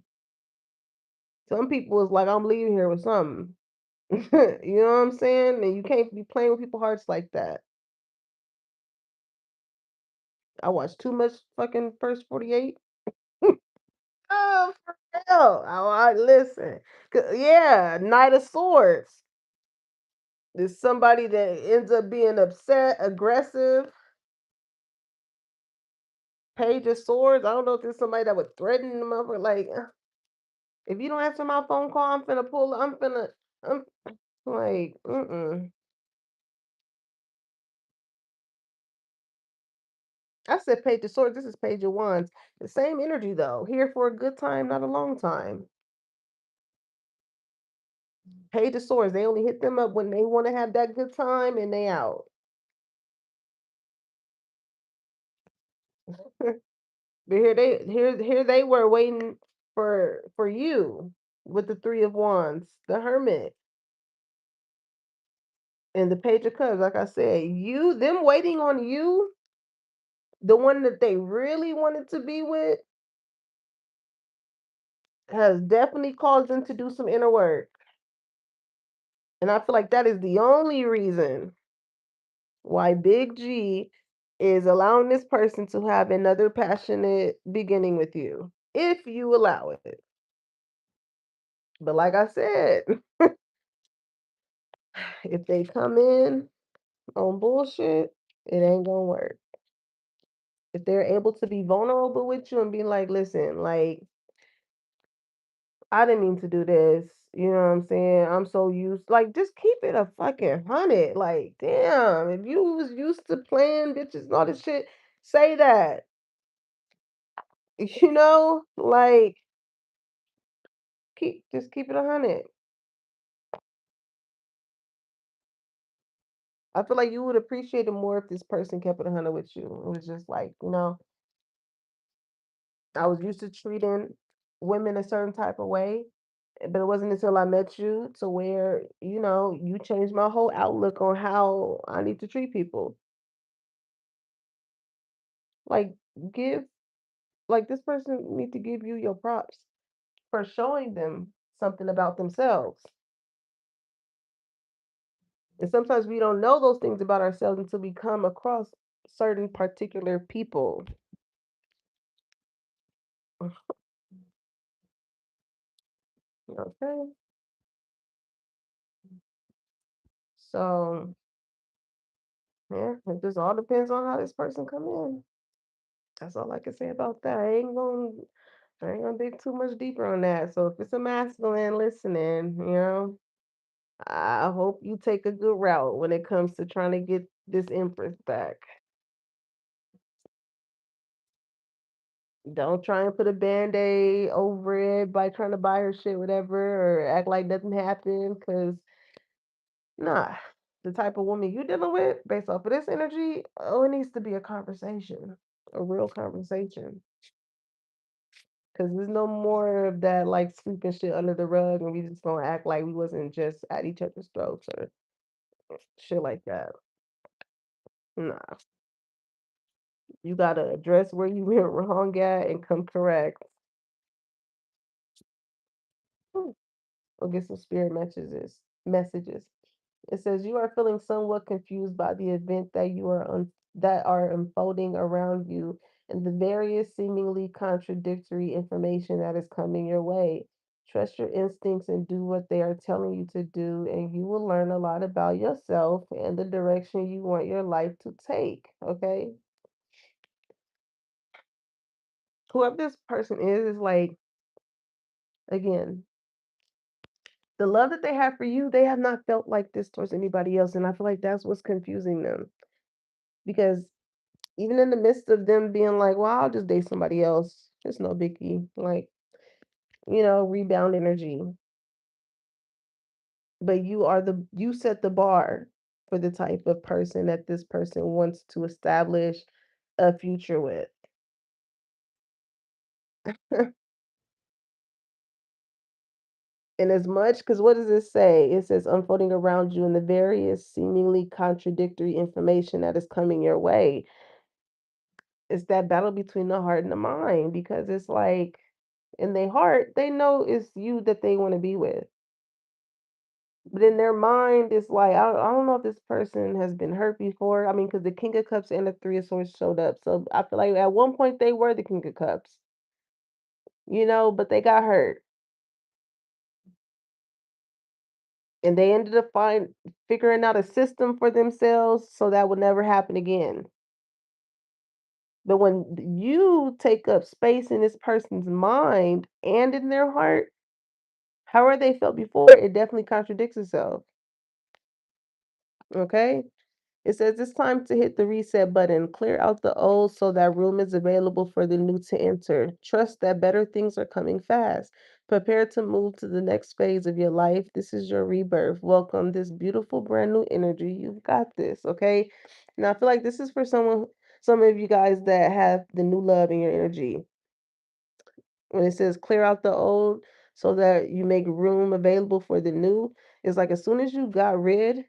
Some people is like, I'm leaving here with something. You know what I'm saying? And you can't be playing with people's hearts like that. I watched too much fucking First 48. Oh, for real. Listen. Yeah, Knight of Swords. There's somebody that ends up being upset, aggressive. Page of Swords. I don't know if there's somebody that would threaten them up or like, if you don't answer my phone call, I'm like, mm-mm. I said Page of Swords. This is Page of Wands. The same energy though. Here for a good time, not a long time. Page of Swords. They only hit them up when they want to have that good time and they out. But here they were waiting for you with the 3 of Wands, the Hermit, and the Page of Cups. Like I said, them waiting on you, the one that they really wanted to be with, has definitely caused them to do some inner work. And I feel like that is the only reason why Big G is allowing this person to have another passionate beginning with you, if you allow it. But like I said, if they come in on bullshit, it ain't gonna work. If they're able to be vulnerable with you and be like, listen, like, I didn't mean to do this. You know what I'm saying? I'm so used, like, just keep it a fucking 100. Like, damn, if you was used to playing bitches and all this shit, say that. Like, just keep it 100. I feel like you would appreciate it more if this person kept it 100 with you. It was just like, I was used to treating women a certain type of way, but it wasn't until I met you to where, you changed my whole outlook on how I need to treat people. Like, give, like, this person need to give you your props for showing them something about themselves. And sometimes we don't know those things about ourselves until we come across certain particular people. Okay. So, yeah, it just all depends on how this person come in. That's all I can say about that. I ain't gonna dig too much deeper on that. So if it's a masculine listening, I hope you take a good route when it comes to trying to get this empress back. Don't try and put a band-aid over it by trying to buy her shit, whatever, or act like nothing happened. Cause nah, the type of woman you dealing with, based off of this energy, oh, it needs to be a conversation, a real conversation. Cause there's no more of that like sweeping shit under the rug, and we just gonna act like we wasn't just at each other's throats or shit like that. Nah, you gotta address where you went wrong at and come correct. Whew. We'll get some spirit messages. Messages. It says you are feeling somewhat confused by the event that are unfolding around you and the various seemingly contradictory information that is coming your way. Trust your instincts and do what they are telling you to do, and you will learn a lot about yourself and the direction you want your life to take. Okay, whoever this person is like, again, the love that they have for you, they have not felt like this towards anybody else, and I feel like that's what's confusing them because even in the midst of them being like, well, I'll just date somebody else. It's no biggie. Like, rebound energy. But you set the bar for the type of person that this person wants to establish a future with. And as much, because what does it say? It says unfolding around you and the various seemingly contradictory information that is coming your way. It's that battle between the heart and the mind because it's like in their heart, they know it's you that they want to be with. But in their mind, it's like, I don't know if this person has been hurt before. I mean, because the King of Cups and the Three of Swords showed up. So I feel like at one point they were the King of Cups, but they got hurt. And they ended up figuring out a system for themselves so that would never happen again. But when you take up space in this person's mind and in their heart, however they felt before, it definitely contradicts itself. Okay? It says it's time to hit the reset button, clear out the old so that room is available for the new to enter. Trust that better things are coming fast. Prepare to move to the next phase of your life. This is your rebirth. Welcome this beautiful brand new energy. You've got this, okay? Now I feel like this is for some of you guys that have the new love in your energy. When it says clear out the old so that you make room available for the new, it's like as soon as you got rid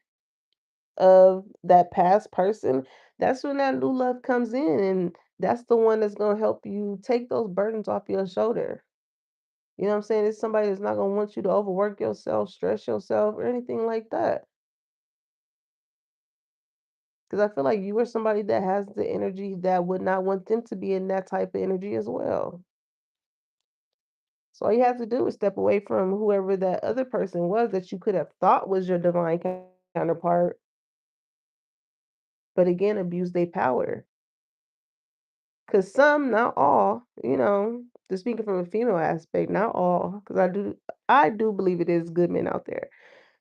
of that past person, that's when that new love comes in, and that's the one that's gonna help you take those burdens off your shoulder. You know what I'm saying? It's somebody that's not gonna want you to overwork yourself, stress yourself, or anything like that. Because I feel like you are somebody that has the energy that would not want them to be in that type of energy as well. So all you have to do is step away from whoever that other person was that you could have thought was your divine counterpart, but again, abuse their power. Because some, not all, Just speaking from a female aspect, not all, because I do believe it is good men out there.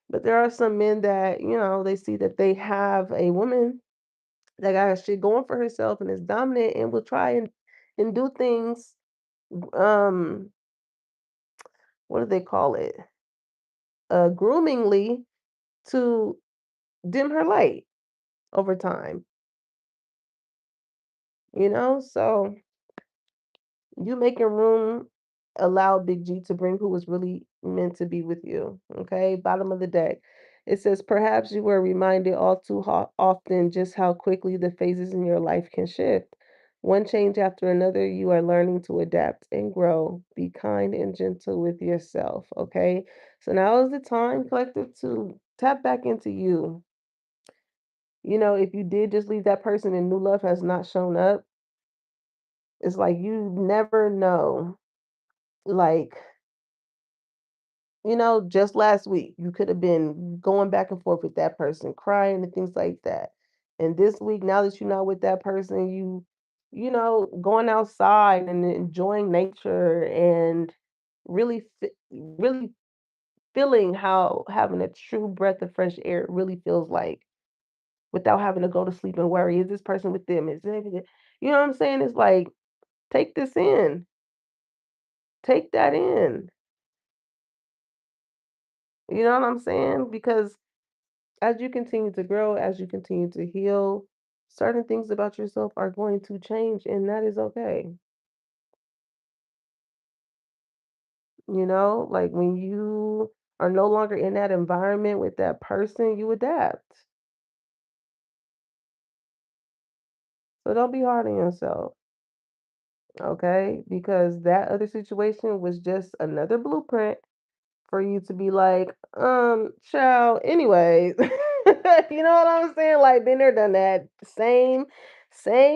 But there are some men that, they see that they have a woman that got shit going for herself and is dominant and will try and do things, um, what do they call it? Groomingly to dim her light over time, you know? So you making room allow Big G to bring who was really meant to be with you. Okay. Bottom of the deck. It says, perhaps you were reminded all too often just how quickly the phases in your life can shift. One change after another, you are learning to adapt and grow. Be kind and gentle with yourself. Okay. So now is the time, collective, to tap back into you. If you did just leave that person and new love has not shown up, it's like you never know. Like, just last week, you could have been going back and forth with that person, crying and things like that. And this week, now that you're not with that person, going outside and enjoying nature and really feeling how having a true breath of fresh air really feels like without having to go to sleep and worry, is this person with them? You know what I'm saying? It's like, take this in, take that in. You know what I'm saying? Because as you continue to grow, as you continue to heal, certain things about yourself are going to change, and that is okay. Like when you are no longer in that environment with that person, you adapt. So don't be hard on yourself, okay? Because that other situation was just another blueprint for you to be like, child, anyways. You know what I'm saying? Like, been there, done that. Same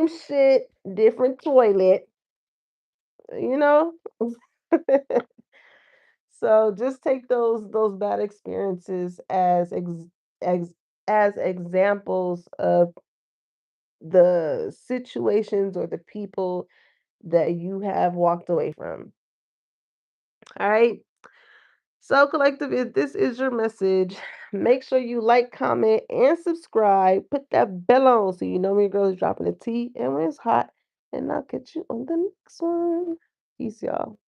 shit, different toilet, you know? So just take those bad experiences ex, as examples of the situations or the people that you have walked away from. All right. So, collective, if this is your message, make sure you like, comment, and subscribe. Put that bell on so you know when your girl is dropping the tea and when it's hot. And I'll catch you on the next one. Peace, y'all.